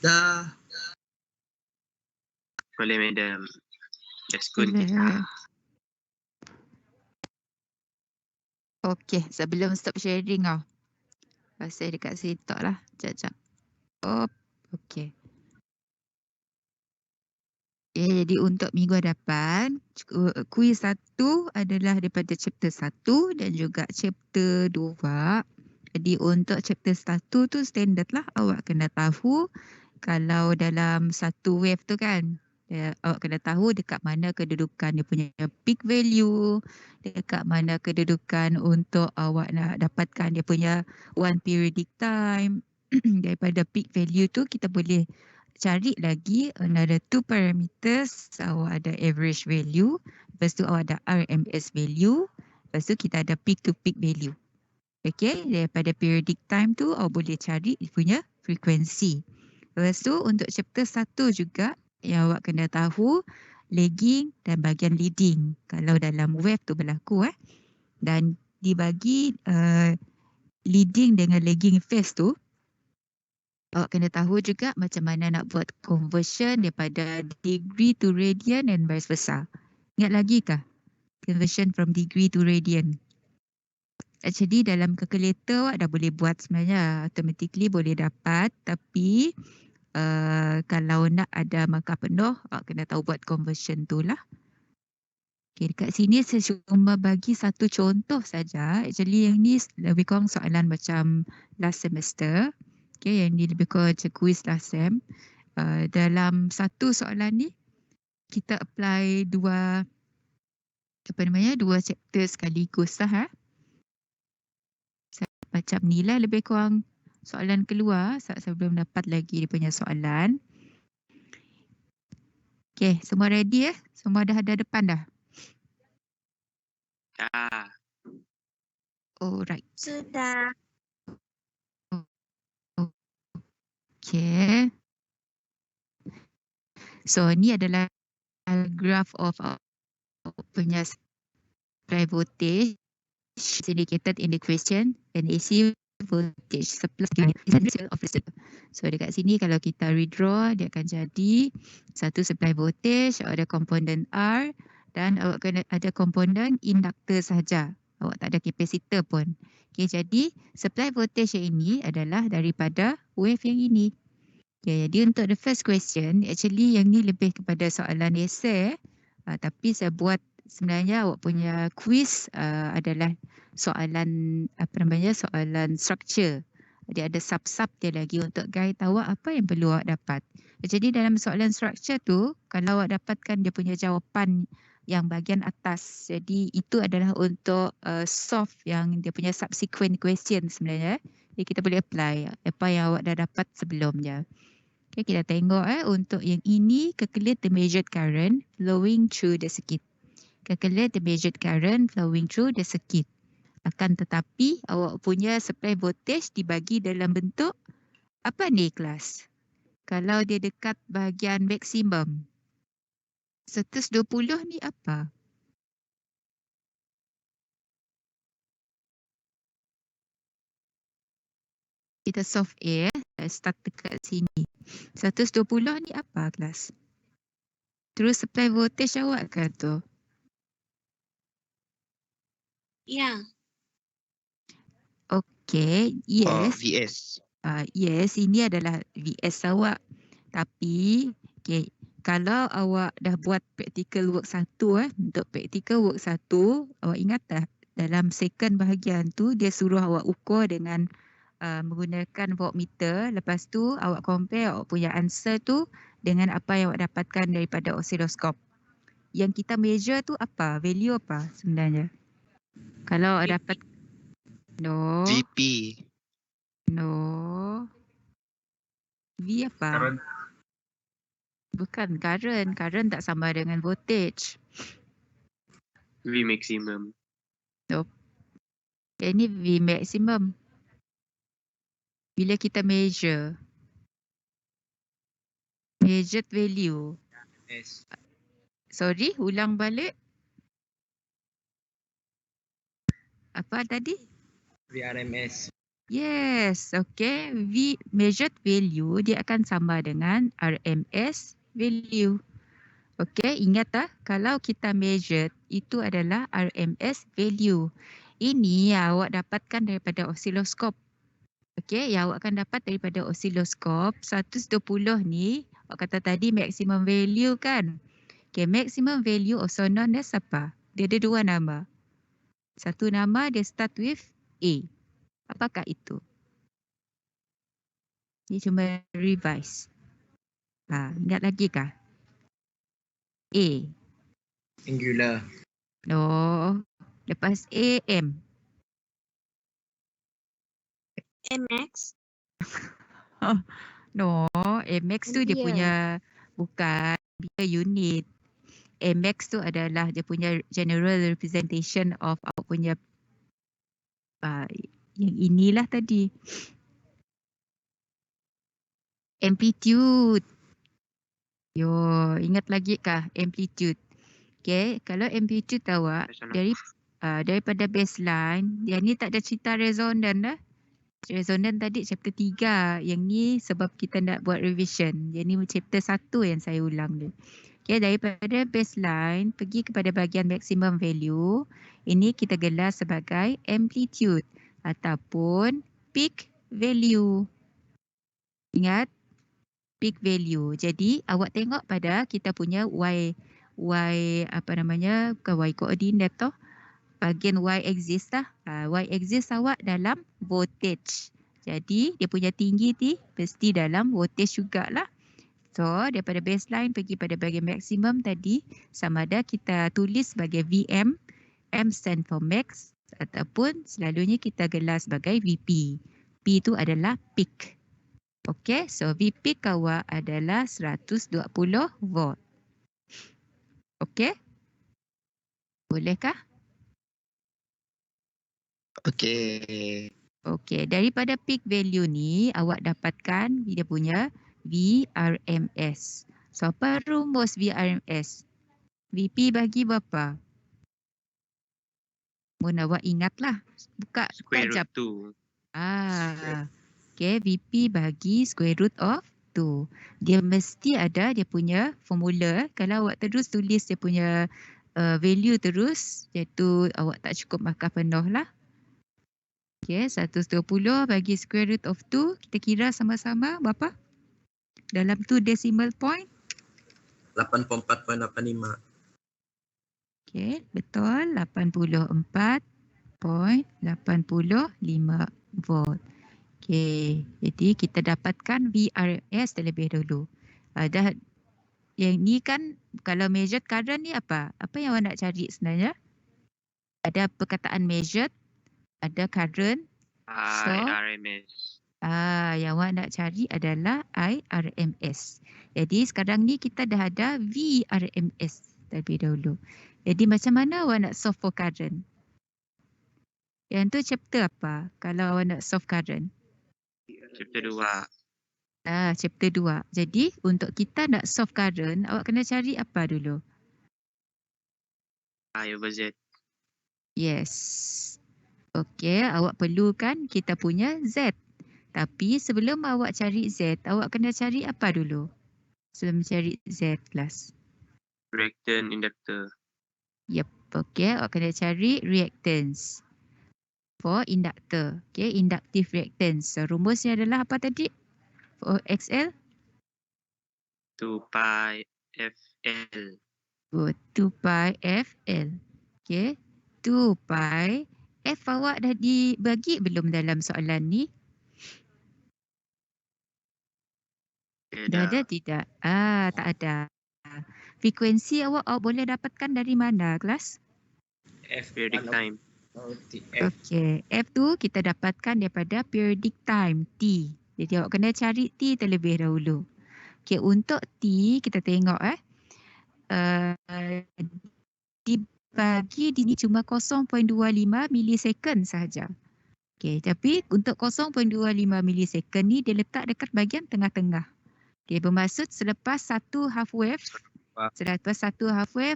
Dah. Boleh, madam. That's good. Boleh. Okay, sebelum stop sharing tau. Pasal dekat sini tak lah. Sekejap. Oh, okay. Okay, jadi untuk minggu hadapan, kuis 1 adalah daripada chapter 1 dan juga chapter 2. Jadi untuk chapter 1 tu standard lah. Awak kena tahu kalau dalam satu wave tu kan, awak kena tahu dekat mana kedudukan dia punya peak value, dekat mana kedudukan untuk awak nak dapatkan dia punya one periodic time. Daripada peak value tu kita boleh cari lagi another 2 parameters. Awak ada average value, lepas tu awak ada RMS value, lepas tu kita ada peak to peak value. Okay, daripada periodic time tu awak boleh cari dia punya frekuensi. Lepas tu untuk chapter 1 juga yang awak kena tahu lagging dan bahagian leading kalau dalam wave tu berlaku dan dibagi leading dengan lagging phase tu. Awak kena tahu juga macam mana nak buat conversion daripada degree to radian and vice versa. Ingat lagi kah? Conversion from degree to radian. Actually dalam calculator awak dah boleh buat sebenarnya. Automatically boleh dapat. Tapi kalau nak ada markah penuh, awak kena tahu buat conversion tu lah. Okay, dekat sini saya cuma bagi satu contoh saja. Actually yang ni lebih kurang soalan macam last semester. Okay, yang ni lebih kurang macam quiz last sem. Dalam satu soalan ni, kita apply dua chapter sekaligus lah. Macam ni lah lebih kurang soalan keluar sebelum dapat lagi dia punya soalan. Okay, semua ready Semua dah ada depan dah? Alright. Sudah. Okay. So, ni adalah graph of punya supply voltage indicated in the question and AC voltage supply of the. So dekat sini kalau kita redraw dia akan jadi satu supply voltage, ada komponen R dan awak kena ada komponen induktor sahaja. Awak tak ada kapasitor pun. Okay, jadi supply voltage yang ini adalah daripada wave yang ini. Okay, jadi untuk the first question, actually yang ni lebih kepada soalan essay. Tapi saya buat sebenarnya awak punya quiz adalah soalan soalan structure. Dia ada sub-sub dia lagi untuk guide awak apa yang perlu awak dapat. Jadi dalam soalan structure tu, kalau awak dapatkan dia punya jawapan yang bahagian atas, jadi itu adalah untuk solve yang dia punya subsequent question sebenarnya. Jadi kita boleh apply apa yang awak dah dapat sebelumnya. Okay, kita tengok untuk yang ini, calculate the measured current flowing through the circuit. Calculate the measured current flowing through the circuit. Akan tetapi awak punya supply voltage dibagi dalam bentuk apa ni kelas? Kalau dia dekat bahagian maksimum. 120 ni apa? Kita solve A start dekat sini. 120 ni apa kelas? Terus supply voltage awak kan tu? Ya. Okay, yes. VS. Yes, ini adalah VS awak. Tapi, okay, kalau awak dah buat practical work 1, untuk practical work 1, awak ingat tak dalam second bahagian tu, dia suruh awak ukur dengan menggunakan voltmeter. Lepas tu, awak compare awak punya answer tu dengan apa yang awak dapatkan daripada oscilloscope. Yang kita measure tu apa? Value apa sebenarnya? Kalau awak dapat... No. VP. No. V apa? Current. Bukan current. Current tak sama dengan voltage. V maximum. Ini V maximum. Bila kita measure. Measured value. Yes. Sorry, ulang balik. Apa tadi? VRMS. Yes, okay. V measured value dia akan sama dengan RMS value. Okay, ingat tak? Kalau kita measured itu adalah RMS value. Ini yang awak dapatkan daripada osiloskop. Okay, yang awak akan dapat daripada osiloskop 120 ni, awak kata tadi maximum value kan? Okay, maximum value also known as apa? Dia ada dua nama. Satu nama dia start with A. Apakah itu? Ni cuma revise. Ingat lagi kah? A. Angular. No. Lepas A, M. MX. No. MX tu dia Ampere. punya, bukan. Dia unit. MX tu adalah dia punya general representation of awak punya yang inilah tadi. Amplitude. Yo, ingat lagi kah amplitude? Okay, kalau amplitude awak daripada baseline, yang ni tak ada cerita resonan dah. Resonan tadi chapter 3. Yang ni sebab kita nak buat revision. Yang ni chapter 1 yang saya ulang ni. Okay, daripada baseline pergi kepada bahagian maximum value. Ini kita gelar sebagai amplitude ataupun peak value. Ingat? Peak value. Jadi awak tengok pada kita punya y apa namanya, bukan y coordinate tu. Bahagian y axis lah. Y axis awak dalam voltage. Jadi dia punya tinggi ni mesti dalam voltage jugalah. So daripada baseline pergi pada bahagian maksimum tadi, sama ada kita tulis sebagai VM, M stand for max ataupun selalunya kita gelar sebagai VP. P itu adalah peak. Okay, so V peak awak adalah 120 volt. Okay? Bolehkah? Okay. Okay, daripada peak value ni awak dapatkan dia punya VRMS. So apa rumus VRMS? VP bagi berapa? Mun awak ingatlah. Buka Square root jap. 2. Okay, VP bagi square root of 2. Dia mesti ada dia punya formula. Kalau awak terus tulis dia punya value terus, iaitu awak tak cukup markah penuh lah. Okay, 120 bagi square root of 2. Kita kira sama-sama berapa? Dalam 2 decimal point. 84.85. Okay, betul. 84.85 volt. Okay, jadi kita dapatkan VRS terlebih dahulu. Dah, yang ni kan kalau measured current ni apa? Apa yang awak nak cari sebenarnya? Ada perkataan measured, ada current. So, IRMS. yang awak nak cari adalah IRMS. Jadi sekarang ni kita dah ada VRMS terlebih dahulu. Jadi macam mana awak nak solve for current? Yang tu chapter apa kalau awak nak solve current? Chapter 2. Chapter 2. Jadi untuk kita nak solve current, awak kena cari apa dulu? I over Z. Yes. Okey, awak perlukan kita punya Z. Tapi sebelum awak cari Z, awak kena cari apa dulu? Sebelum cari Z kelas. Reactant, inductor. Yep. Okey, awak kena cari reactance for inductor. Okey, inductive reactance. So rumusnya adalah apa tadi? For XL? 2 pi FL. Good. 2 pi FL. Okey. 2 pi. F awak dah dibagi belum dalam soalan ni? Dah ada tidak? Tak ada. Frekuensi awak boleh dapatkan dari mana kelas? F Periodic time. F. Okey. F tu kita dapatkan daripada periodic time T. Jadi awak kena cari T terlebih dahulu. Okey, untuk T kita tengok dibagi di ni cuma 0.25 milisecond sahaja. Okey, tapi untuk 0.25 milisecond ni dia letak dekat bahagian tengah-tengah. Okey, bermaksud selepas satu half wave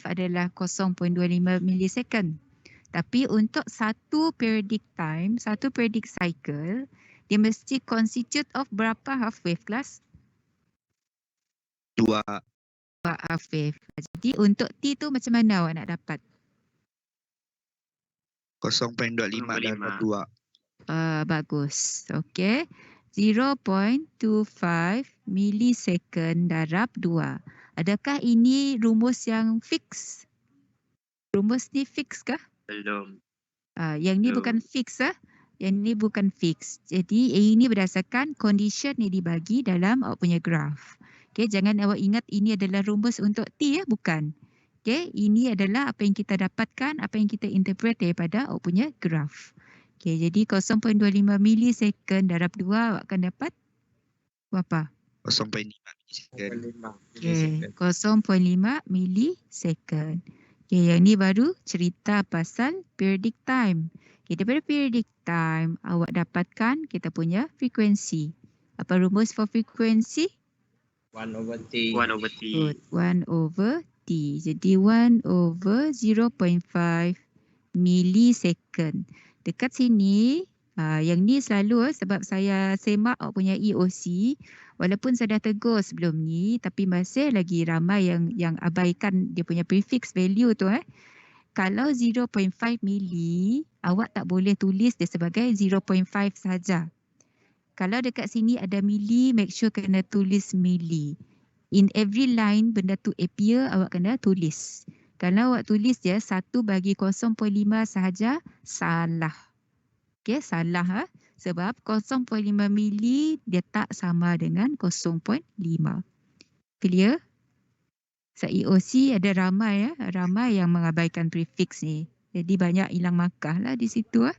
adalah 0.25 milisecond. Tapi untuk satu periodic time, satu periodic cycle, dia mesti constitute of berapa half wave kelas? 2. Half wave. Jadi untuk T tu macam mana awak nak dapat? 0.25 darab 2. Bagus. Okay. 0.25 millisecond darab 2. Adakah ini rumus yang fix? Rumus ni fix kah? Belum. Yang ni Belum. bukan fix Yang ni bukan fix. Jadi ini berdasarkan condition ni dibagi dalam awak punya graph. Okay, jangan awak ingat ini adalah rumus untuk T bukan. Okay, ini adalah apa yang kita dapatkan, apa yang kita interpret daripada awak punya graph. Okay, jadi 0.25 millisecond darab 2 awak akan dapat berapa? 0.5 millisecond. 0.5 Okay, 0.5 millisecond. Okay, yang ni baru cerita pasal periodic time. Okay, daripada periodic time, awak dapatkan kita punya frekuensi. Apa rumus for frekuensi? 1/T. 1/T. Good. 1/T. Jadi 1/0.5 millisecond. Dekat sini, yang ni selalu sebab saya semak awak punya EOC. Walaupun saya dah tegur sebelum ni, tapi masih lagi ramai yang abaikan dia punya prefix value tu. Kalau 0.5 milli, awak tak boleh tulis dia sebagai 0.5 saja. Kalau dekat sini ada milli, make sure kena tulis milli. In every line benda tu appear, awak kena tulis. Kalau awak tulis je 1/0.5 sahaja, salah. Okay, salah. Sebab 0.5 milli dia tak sama dengan 0.5. Clear? Se-EOC ada ramai ramai yang mengabaikan prefix ni. Jadi banyak hilang markah lah di situ.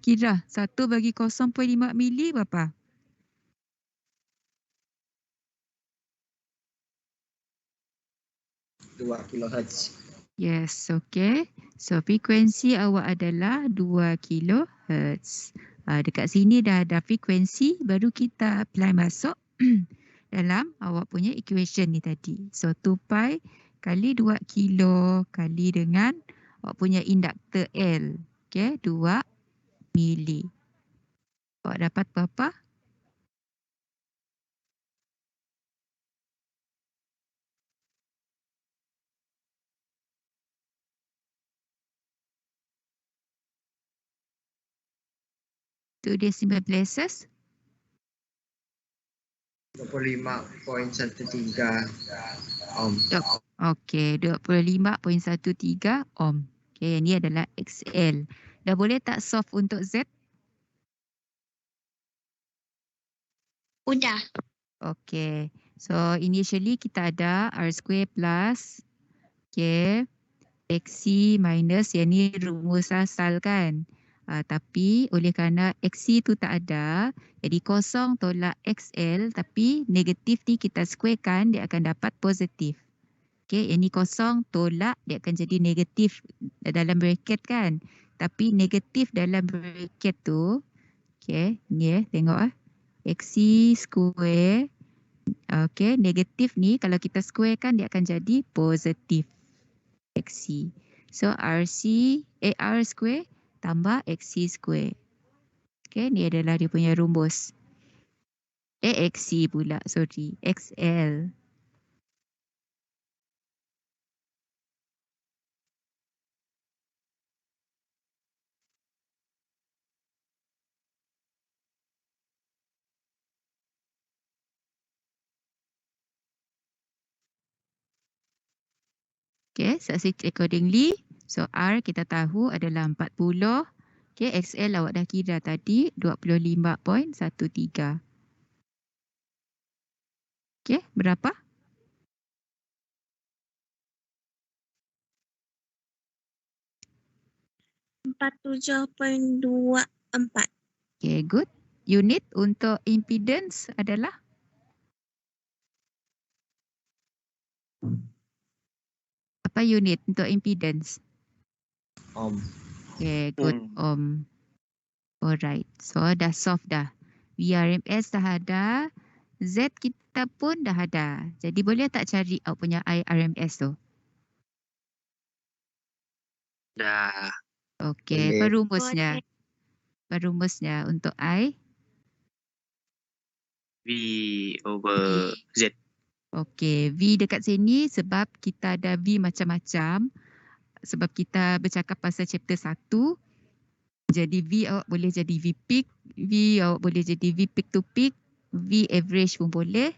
Kira 1/0.5 mili berapa? 2 kHz. Yes, okay. So frekuensi awak adalah 2 kHz. Dekat sini dah ada frekuensi, baru kita apply masuk dalam awak punya equation ni tadi. So 2 pi kali 2 kilo kali dengan awak punya induktor L. Okay, 2 mili. Awak dapat berapa? Two decimal places. 25.13 ohm. Okey, 25.13 ohm. Okey, yang ni adalah XL. Dah boleh tak solve untuk Z? Udah. Okey. So initially kita ada R² plus XC minus, yang ni rumus asal kan. Tapi oleh kerana XC tu tak ada, jadi kosong tolak XL, tapi negatif ni kita squarekan, dia akan dapat positif. Okey, yang ni kosong tolak, dia akan jadi negatif dalam bracket kan. Tapi negatif dalam bracket tu, okey, ni tengok XC square. Okey, negatif ni kalau kita squarekan dia akan jadi positif XC. So R square tambah XC square. Okey, ni adalah dia punya rumus. XC pula, sorry, XL. Okay, substitute accordingly. So R kita tahu adalah 40. Okay, XL awak dah kira tadi 25.13. Okay, berapa? 47.24. Okay, good. Unit untuk impedance adalah? Apa unit untuk impedance? Ohm. Okay, good. Ohm. Alright. So dah solve dah. VRMS dah ada. Z kita pun dah ada. Jadi boleh tak cari awak punya IRMS tu? Dah. Okey, Boleh. perumusnya. Perumusnya untuk I. V over Z. Okey, V dekat sini sebab kita ada V macam-macam. Sebab kita bercakap pasal chapter 1. Jadi V awak boleh jadi V peak. V awak boleh jadi V peak to peak. V average pun boleh.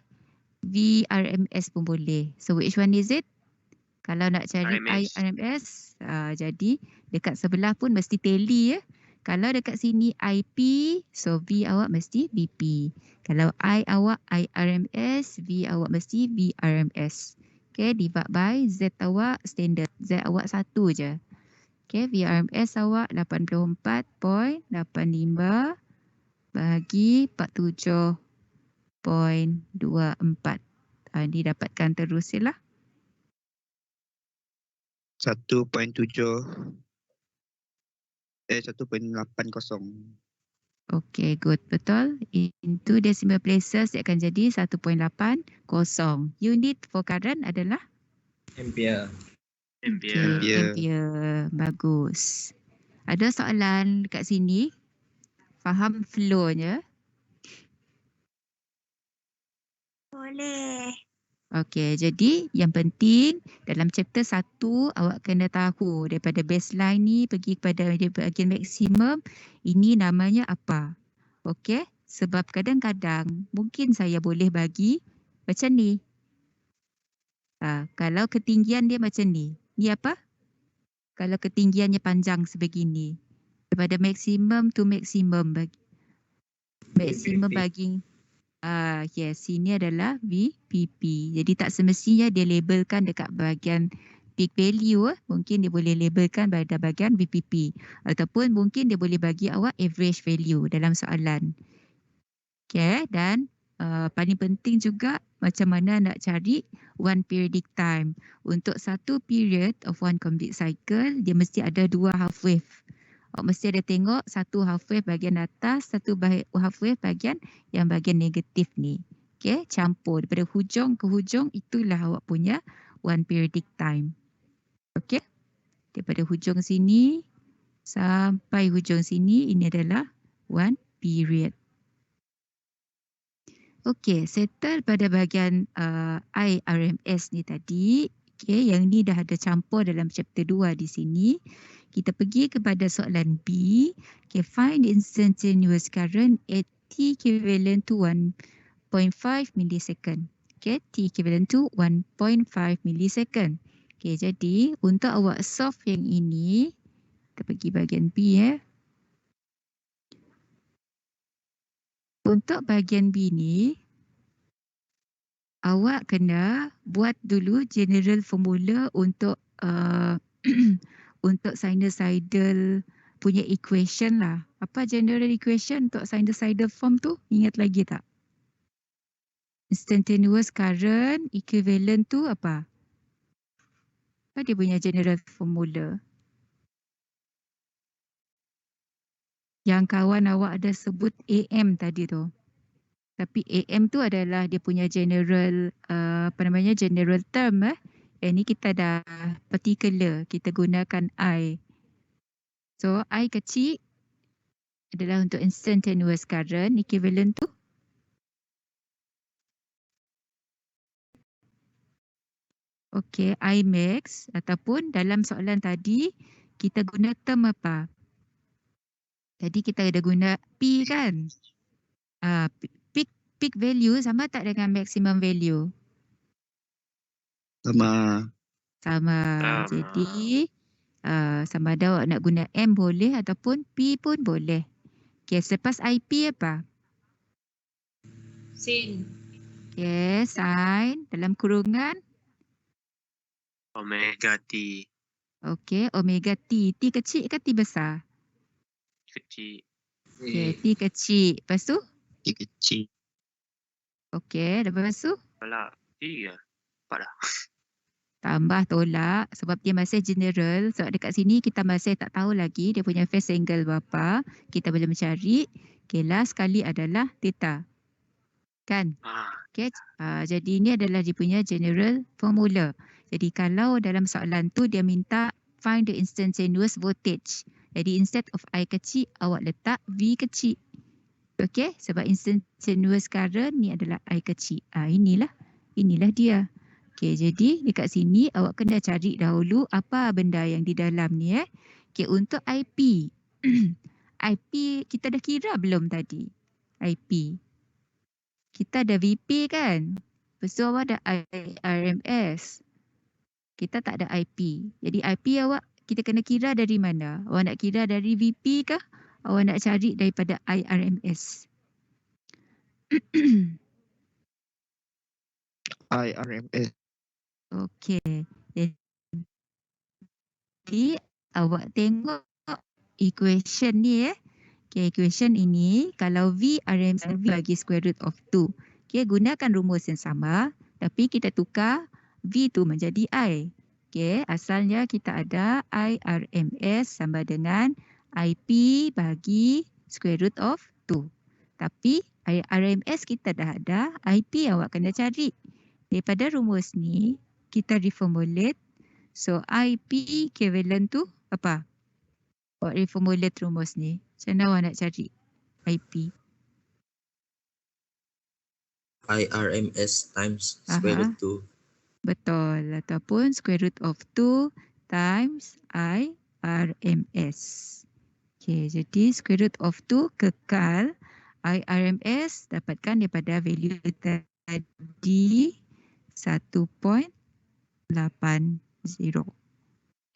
V RMS pun boleh. So which one is it? Kalau nak cari I RMS. RMS, jadi dekat sebelah pun mesti tally ya. Kalau dekat sini IP, so V awak mesti VP. Kalau I awak I RMS, V awak mesti V RMS. Okay, divide by Z awak standard. Z awak 1 je. Okay, V RMS awak 84.85 bahagi 47.24. Didapatkan terus je lah. 1.7 1.80. Okay, good. Betul. Into decimal places dia akan jadi 1.80. Unit for current adalah? Ampere. Ampere. Okay, ampere. Bagus. Ada soalan dekat sini? Faham flow-nya? Boleh. Okey, jadi yang penting dalam chapter 1 awak kena tahu daripada baseline ni pergi kepada bahagian maksimum, ini namanya apa. Okey, sebab kadang-kadang mungkin saya boleh bagi macam ni. Kalau ketinggian dia macam ni, ni apa? Kalau ketinggiannya panjang sebegini. Daripada maksimum to maksimum bagi maksimum bagi yes, ini adalah VPP. Jadi tak semestinya dia labelkan dekat bahagian peak value. Mungkin dia boleh labelkan pada bahagian VPP. Ataupun mungkin dia boleh bagi awak average value dalam soalan. Okay, dan paling penting juga macam mana nak cari one periodic time. Untuk satu period of one complete cycle, dia mesti ada 2 half wave. Awak mesti ada tengok satu half wave bahagian atas, satu half wave bahagian yang bahagian negatif ni. Okay, campur daripada hujung ke hujung, itulah awak punya one periodic time. Okay, daripada hujung sini sampai hujung sini, ini adalah one period. Okay, settle pada bahagian IRMS ni tadi. Okay, yang ni dah ada campur dalam chapter 2 di sini. Kita pergi kepada soalan B. Okay, find the instantaneous current at T equivalent to 1.5 millisecond. Okay, T equivalent to 1.5 millisecond. Okay, jadi untuk awak solve yang ini, kita pergi bahagian B ya. Untuk bahagian B ni, awak kena buat dulu general formula untuk untuk sinusoidal punya equation lah. Apa general equation untuk sinusoidal form tu? Ingat lagi tak? Instantaneous current equivalent to apa? Apa dia punya general formula? Yang kawan awak ada sebut AM tadi tu. Tapi AM tu adalah dia punya general general term Yang ni kita dah particular, kita gunakan I. So I kecil adalah untuk instantaneous current, equivalent tu okay, I max ataupun dalam soalan tadi kita guna term apa? Tadi kita ada guna P kan? Peak value sama tak dengan maximum value? Sama. Jadi sama ada awak nak guna M boleh ataupun P pun boleh. Okay, selepas IP apa? Sin. Okay, sin dalam kurungan. Omega T. Okay, omega T. T kecil ke T besar? Kecil. Okay, T kecil. Lepas tu? T kecil. Okay, lepas tu? Apalah. T ya. Empat dah. Tambah tolak sebab dia masih general. Sebab dekat sini kita masih tak tahu lagi dia punya phase angle berapa. Kita boleh mencari. Okay, last kali adalah theta. Kan? Okay, jadi ini adalah dia punya general formula. Jadi kalau dalam soalan tu dia minta find the instantaneous voltage. Jadi instead of I kecil, awak letak V kecil. Okay, sebab instantaneous current ni adalah I kecil. Inilah dia. Okay, jadi dekat sini awak kena cari dahulu apa benda yang di dalam ni. Okay, untuk IP. IP kita dah kira belum tadi? IP. Kita ada VP kan? Lepas tu awak ada IRMS. Kita tak ada IP. Jadi IP awak kita kena kira dari mana? Awak nak kira dari VP kah? Awak nak cari daripada IRMS? IRMS. Okey. Jadi awak tengok equation ni Okay, equation ini kalau V RMS V bagi square root of 2. Okay, gunakan rumus yang sama tapi kita tukar V tu menjadi I. Okay, asalnya kita ada I RMS sama dengan IP bagi square root of 2. Tapi I RMS kita dah ada, IP awak kena cari. Daripada rumus ni, kita reformulate. So, IP equivalent tu apa? Awak reformulate rumus ni. Macam mana awak nak cari IP? IRMS times square root 2. Betul. Ataupun square root of 2 times IRMS. Okay, jadi square root of 2 kekal. IRMS dapatkan daripada value tadi 1.80.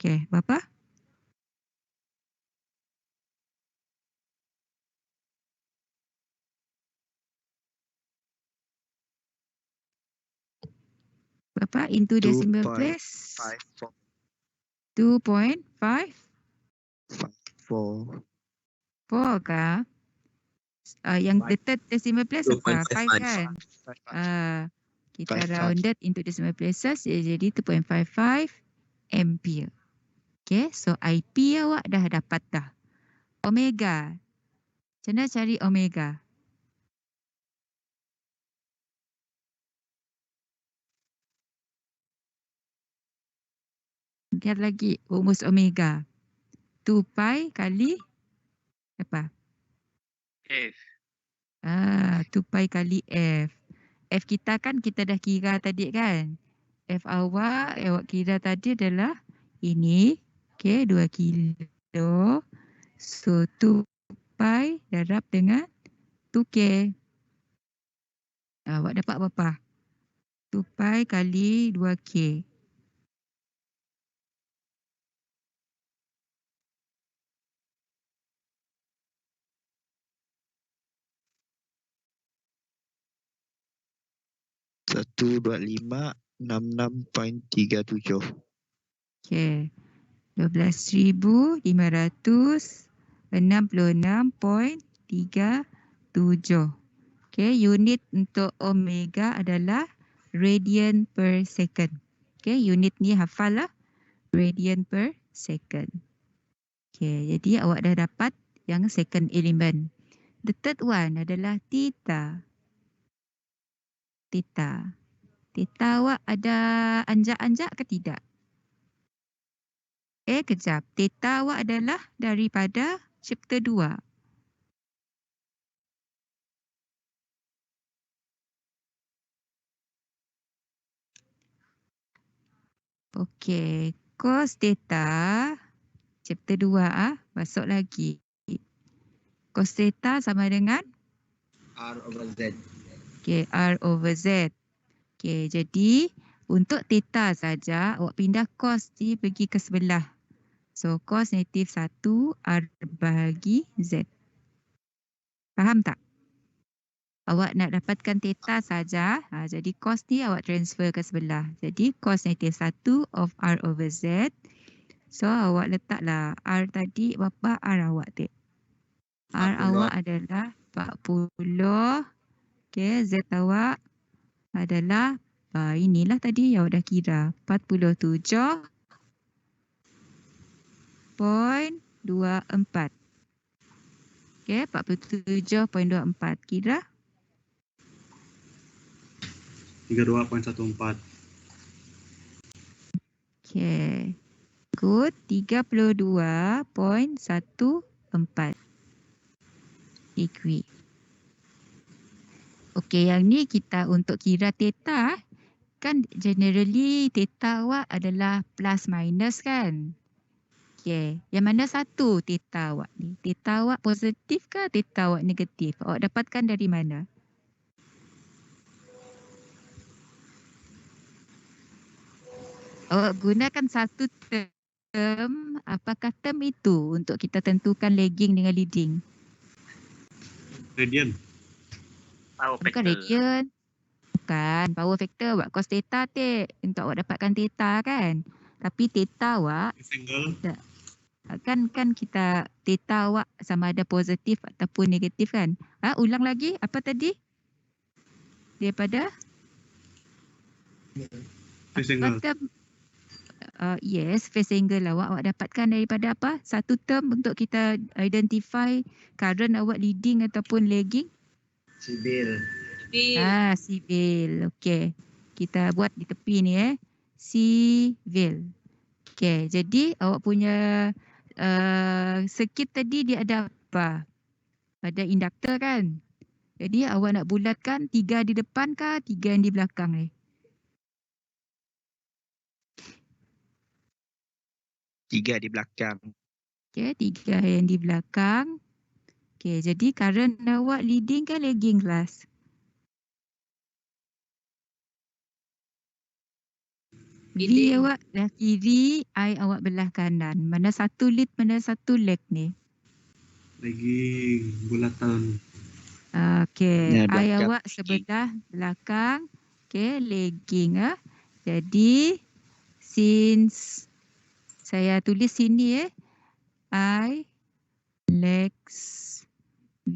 Okay, berapa? Berapa into decimal place? 2.54 kah? Yang the third decimal place apa? 5 kan? Kita rounded into decimal places jadi 2.55 ampere. Okay, so IP awak dah dapat dah. Omega. Macam mana cari omega? Lihat lagi rumus omega. 2 pi kali apa? F. 2 pi kali F. F kita kan kita dah kira tadi kan? F awak kira tadi adalah ini. Okay, 2 kilo. So 2 pi darab dengan 2K. Awak dapat berapa? 2 pi kali 2K. Satu 2566.37. Okay. 12,566.37. Okay, unit untuk omega adalah radian per second. Okay, unit ni hafal lah. Radian per second. Okay, jadi awak dah dapat yang second element. The third one adalah theta. Theta. Theta awak ada anjak-anjak ke tidak? Kejap. Theta awak adalah daripada chapter 2. Okey. Cos theta chapter 2 masuk lagi. Cos theta sama dengan R over Z. okey, R over Z. Okey, jadi untuk theta saja awak pindah cos ni pergi ke sebelah. So cos negatif 1 R bahagi Z. Faham tak? Awak nak dapatkan theta saja, jadi cos ni awak transfer ke sebelah. Jadi cos negatif 1 of R over Z. So awak letaklah R tadi, berapa R awak tak? R awak adalah 40. Okay, Z awak adalah, inilah tadi yang awak dah kira. 47.24. Okay, 47.24. Kira? 32.14. Okay. ikut 32.14 degree. Okey, yang ni kita untuk kira theta. Kan generally theta awak adalah plus minus kan? Okey, yang mana satu theta awak ni? Theta awak positif ke theta awak negatif? Awak dapatkan dari mana? Awak gunakan satu term, apakah term itu untuk kita tentukan lagging dengan leading? Radian. Power Bukan factor. radian. Bukan, power factor awak cos theta untuk awak dapatkan theta kan? Tapi theta awak Single. kan kita theta awak sama ada positif ataupun negatif kan? Ulang lagi apa tadi? Daripada Phase angle. term, yes, phase angle awak dapatkan daripada apa? Satu term untuk kita identify current awak leading ataupun lagging. Sibil. Civil. Okey. Kita buat di tepi ni Civil. Okey, jadi awak punya circuit tadi dia ada apa? Ada induktor kan? Jadi awak nak bulatkan 3 di depan ke 3 yang di belakang ni? 3 di belakang. Okey, 3 yang di belakang. Okey, jadi current awak leading ke lagging kelas? V awak belah kiri, I awak belah kanan. Mana satu lead, mana satu lag ni? Lagi bulatan. Okey, Ya, I belakang. awak sebelah belakang. Okey, lagging Jadi since saya tulis sini I lags V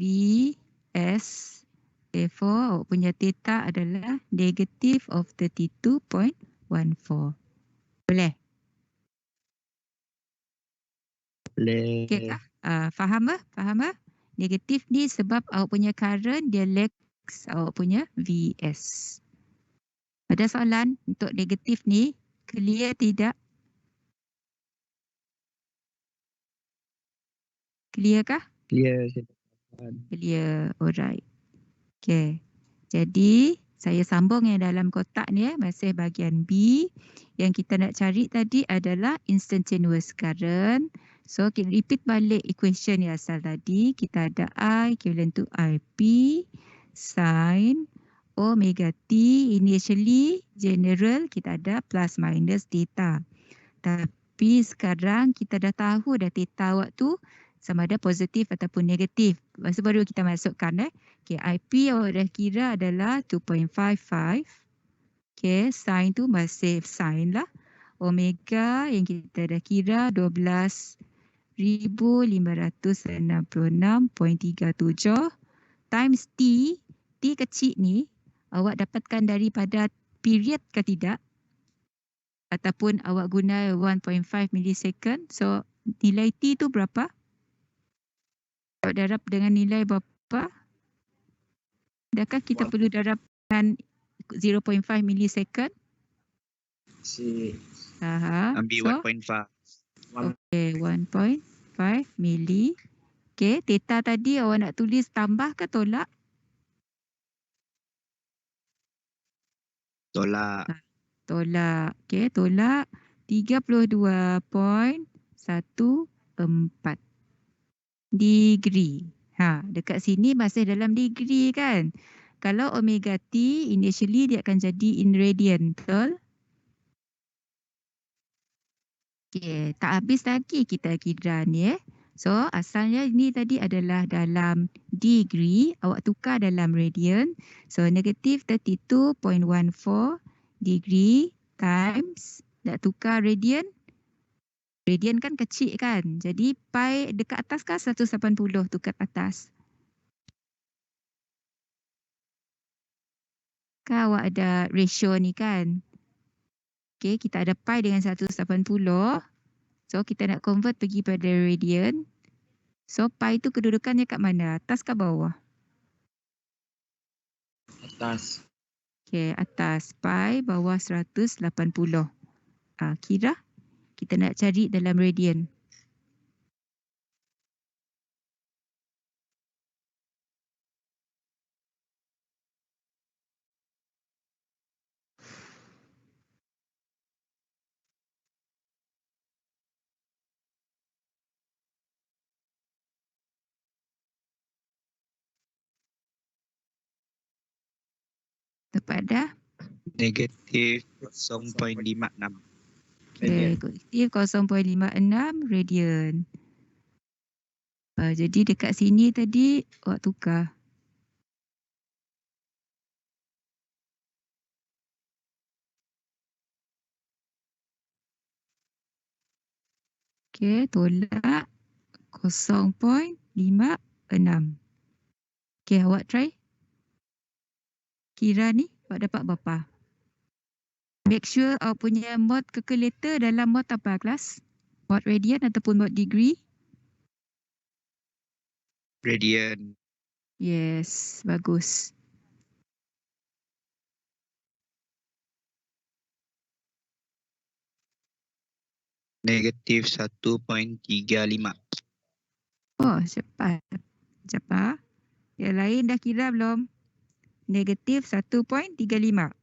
S, therefore awak punya theta adalah negative of 32.14. Boleh? Boleh. Okey kah? Faham tak? Faham tak? Negatif ni sebab awak punya current dia lags awak punya VS. Ada soalan untuk negatif ni? Clear tidak? Clear kah? Clear. Clear. Alright. Okay. Jadi saya sambung yang dalam kotak ni masih bahagian B. Yang kita nak cari tadi adalah instantaneous current. So kita repeat balik equation yang asal tadi. Kita ada I equivalent to IP sin omega T. Initially general kita ada plus minus theta. Tapi sekarang kita dah tahu dah theta awak tu sama ada positif ataupun negatif. Lepas tu baru kita masukkan Okay, IP awak dah kira adalah 2.55. Okay, sin tu masih sin lah. Omega yang kita dah kira 12,566.37 times T. T kecil ni awak dapatkan daripada period ke tidak? Ataupun awak guna 1.5 millisecond. So nilai T tu berapa? Awak darab dengan nilai berapa? Adakah kita perlu darab dengan 0.5 millisecond? Ambil So, 1.5. okay, 1.5 milli. Okay, theta tadi awak nak tulis tambah ke tolak? Tolak. Tolak. Okay, tolak 32.14 degree. Dekat sini masih dalam degree kan? Kalau omega T initially dia akan jadi in radian, betul? Okay, tak habis lagi kita kira ni So asalnya ini tadi adalah dalam degree, awak tukar dalam radian. So negative 32.14 degree times, nak tukar radian. Radian kan kecil kan, jadi pi dekat atas kan 180 tukar atas. Kan awak ada ratio ni kan. Okay, kita ada pi dengan 180. So kita nak convert pergi pada radian. So pi tu kedudukannya kat mana? Atas ke bawah? Atas. Okay, atas. Pi bawah 180. Kira Kita nak cari dalam radian. Tepat dah? Negatif 0.56. Negatif 0.56 radian. Jadi dekat sini tadi awak tukar. Okey, tolak 0.56. Okey, awak try. Kira ni awak dapat berapa? Make sure awak punya mod calculator dalam mod apa kelas? Mod radian ataupun mod degree? Radian. Yes, bagus. Negatif 1.35. Oh, cepat. Cepat. Yang lain dah kira belum? Negatif 1.35.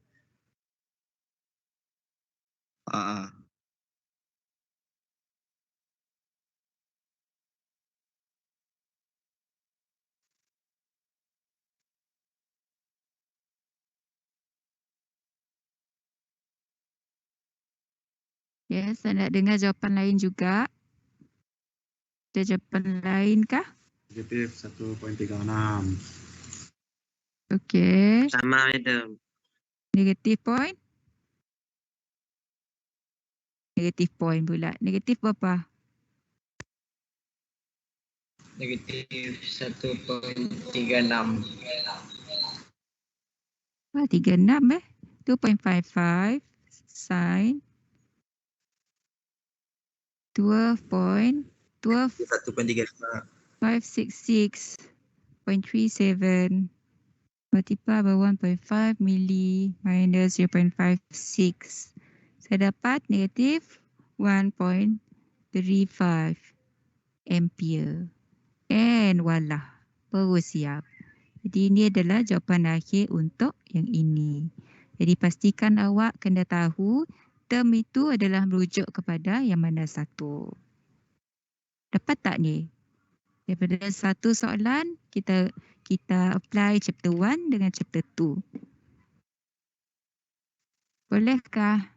Yes, saya nak dengar jawapan lain juga. Ada jawapan lain kah? Negatif 1.36. Okey. Sama, madam. Negatif point. Negatif point pula. Negatif berapa? Negatif 1.36. 36 2.55 sin 12.566.37 multiply by 1.5 milli minus 0.56. Saya dapat negatif 1.35 ampere. And voila, baru siap. Jadi ini adalah jawapan akhir untuk yang ini. Jadi pastikan awak kena tahu term itu adalah merujuk kepada yang mana satu. Dapat tak ni? Daripada satu soalan, kita apply chapter 1 dengan chapter 2. Bolehkah?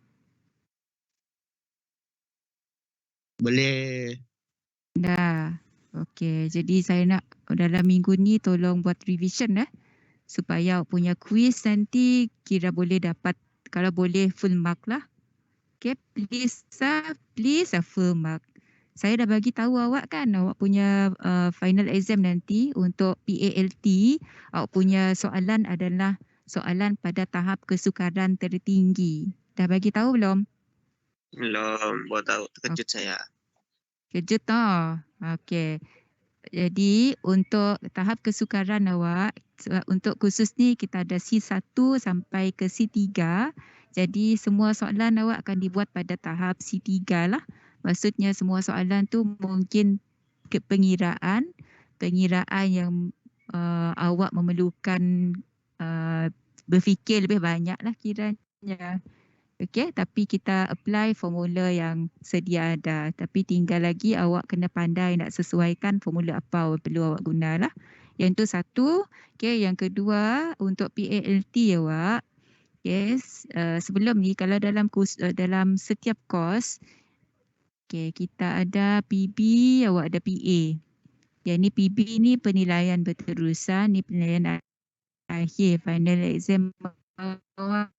Boleh. Dah. Okey, jadi saya nak dalam minggu ni tolong buat revision supaya awak punya quiz nanti kira boleh dapat, kalau boleh full mark lah. Okay, please full mark. Saya dah bagi tahu awak kan, awak punya final exam nanti untuk PALT, awak punya soalan adalah soalan pada tahap kesukaran tertinggi. Dah bagi tahu belum? Belum, buat tahu. Terkejut saya. Kejut tau. Okey. Jadi untuk tahap kesukaran awak, untuk khusus ni kita ada C1 sampai ke C3. Jadi semua soalan awak akan dibuat pada tahap C3 lah. Maksudnya semua soalan tu mungkin pengiraan yang awak memerlukan berfikir lebih banyak lah kiranya. Okey, tapi kita apply formula yang sedia ada. Tapi tinggal lagi awak kena pandai nak sesuaikan formula apa perlu awak guna lah. Yang tu satu. Okey, yang kedua untuk PALT awak. Yes, sebelum ni kalau dalam setiap kos, okey, kita ada PB, awak ada PA. Yang ni PB ni penilaian berterusan, ni penilaian akhir final exam awak.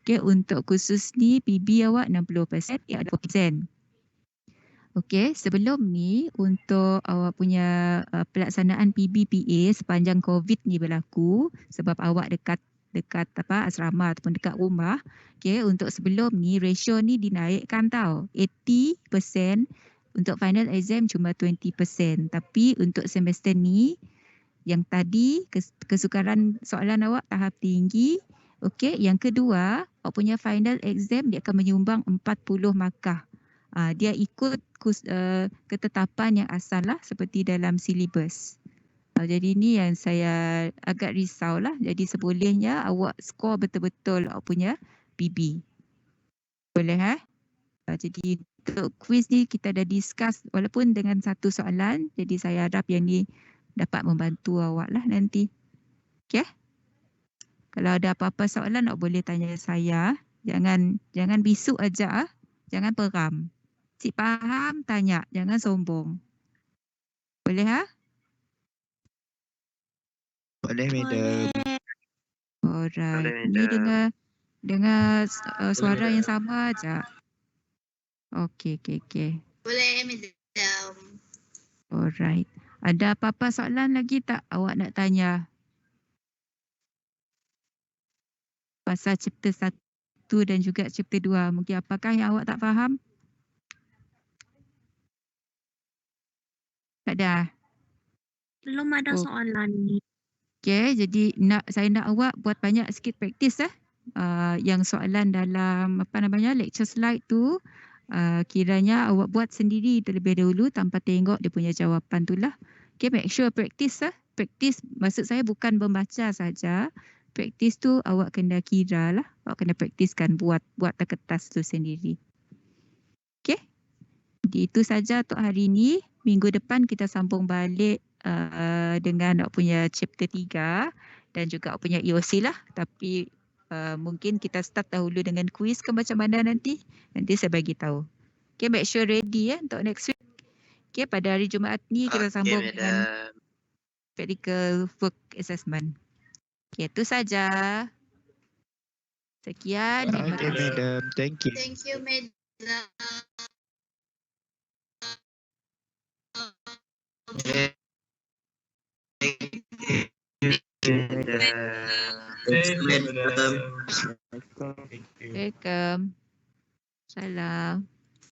Okay, untuk khusus ni PB awak 60%, ya 20%. Okey, sebelum ni untuk awak punya pelaksanaan PB-PA sepanjang COVID ni berlaku sebab awak dekat asrama ataupun dekat rumah. Okey, untuk sebelum ni ratio ni dinaikkan tau. 80% untuk final exam cuma 20%. Tapi untuk semester ni yang tadi kesukaran soalan awak tahap tinggi, Okey, yang kedua, awak punya final exam dia akan menyumbang 40 markah. Dia ikut ketetapan yang asal lah seperti dalam silibus. Jadi ni yang saya agak risau lah. Jadi sebolehnya awak skor betul-betul awak punya PB. Boleh jadi untuk quiz ni kita dah discuss walaupun dengan satu soalan. Jadi saya harap yang ni dapat membantu awak lah nanti. Okay? Kalau ada apa-apa soalan awak boleh tanya saya. Jangan bisuk aja. Jangan peram. Si faham tanya. Jangan sombong. Boleh Boleh, madam. Alright. Boleh, Ni madam. dengar suara yang sama aja. Okey. Boleh, madam. Alright. Ada apa-apa soalan lagi tak awak nak tanya? Pasal chapter 1 dan juga chapter 2. Mungkin apakah yang awak tak faham? Tak ada? Belum ada Oh. soalan ni. Okay, jadi saya nak awak buat banyak sikit praktis yang soalan dalam lecture slide tu kiranya awak buat sendiri terlebih dahulu tanpa tengok dia punya jawapan tu lah. Okay, make sure praktis Praktis maksud saya bukan membaca saja. Praktis tu awak kena kira lah. Awak kena praktiskan buat kertas tu sendiri. Okay. Jadi itu saja untuk hari ni. Minggu depan kita sambung balik dengan awak punya chapter 3 dan juga awak punya EOC lah. Tapi mungkin kita start dahulu dengan quiz ke macam mana nanti. Nanti saya bagi tahu. Okay, make sure ready untuk next week. Okay, pada hari Jumaat ni kita sambung dengan practical work assessment. Okay, itu saja. Sekian. Terima Okay, kasih. madam. Thank you. Thank you, madam. Madam. Welcome. Salam.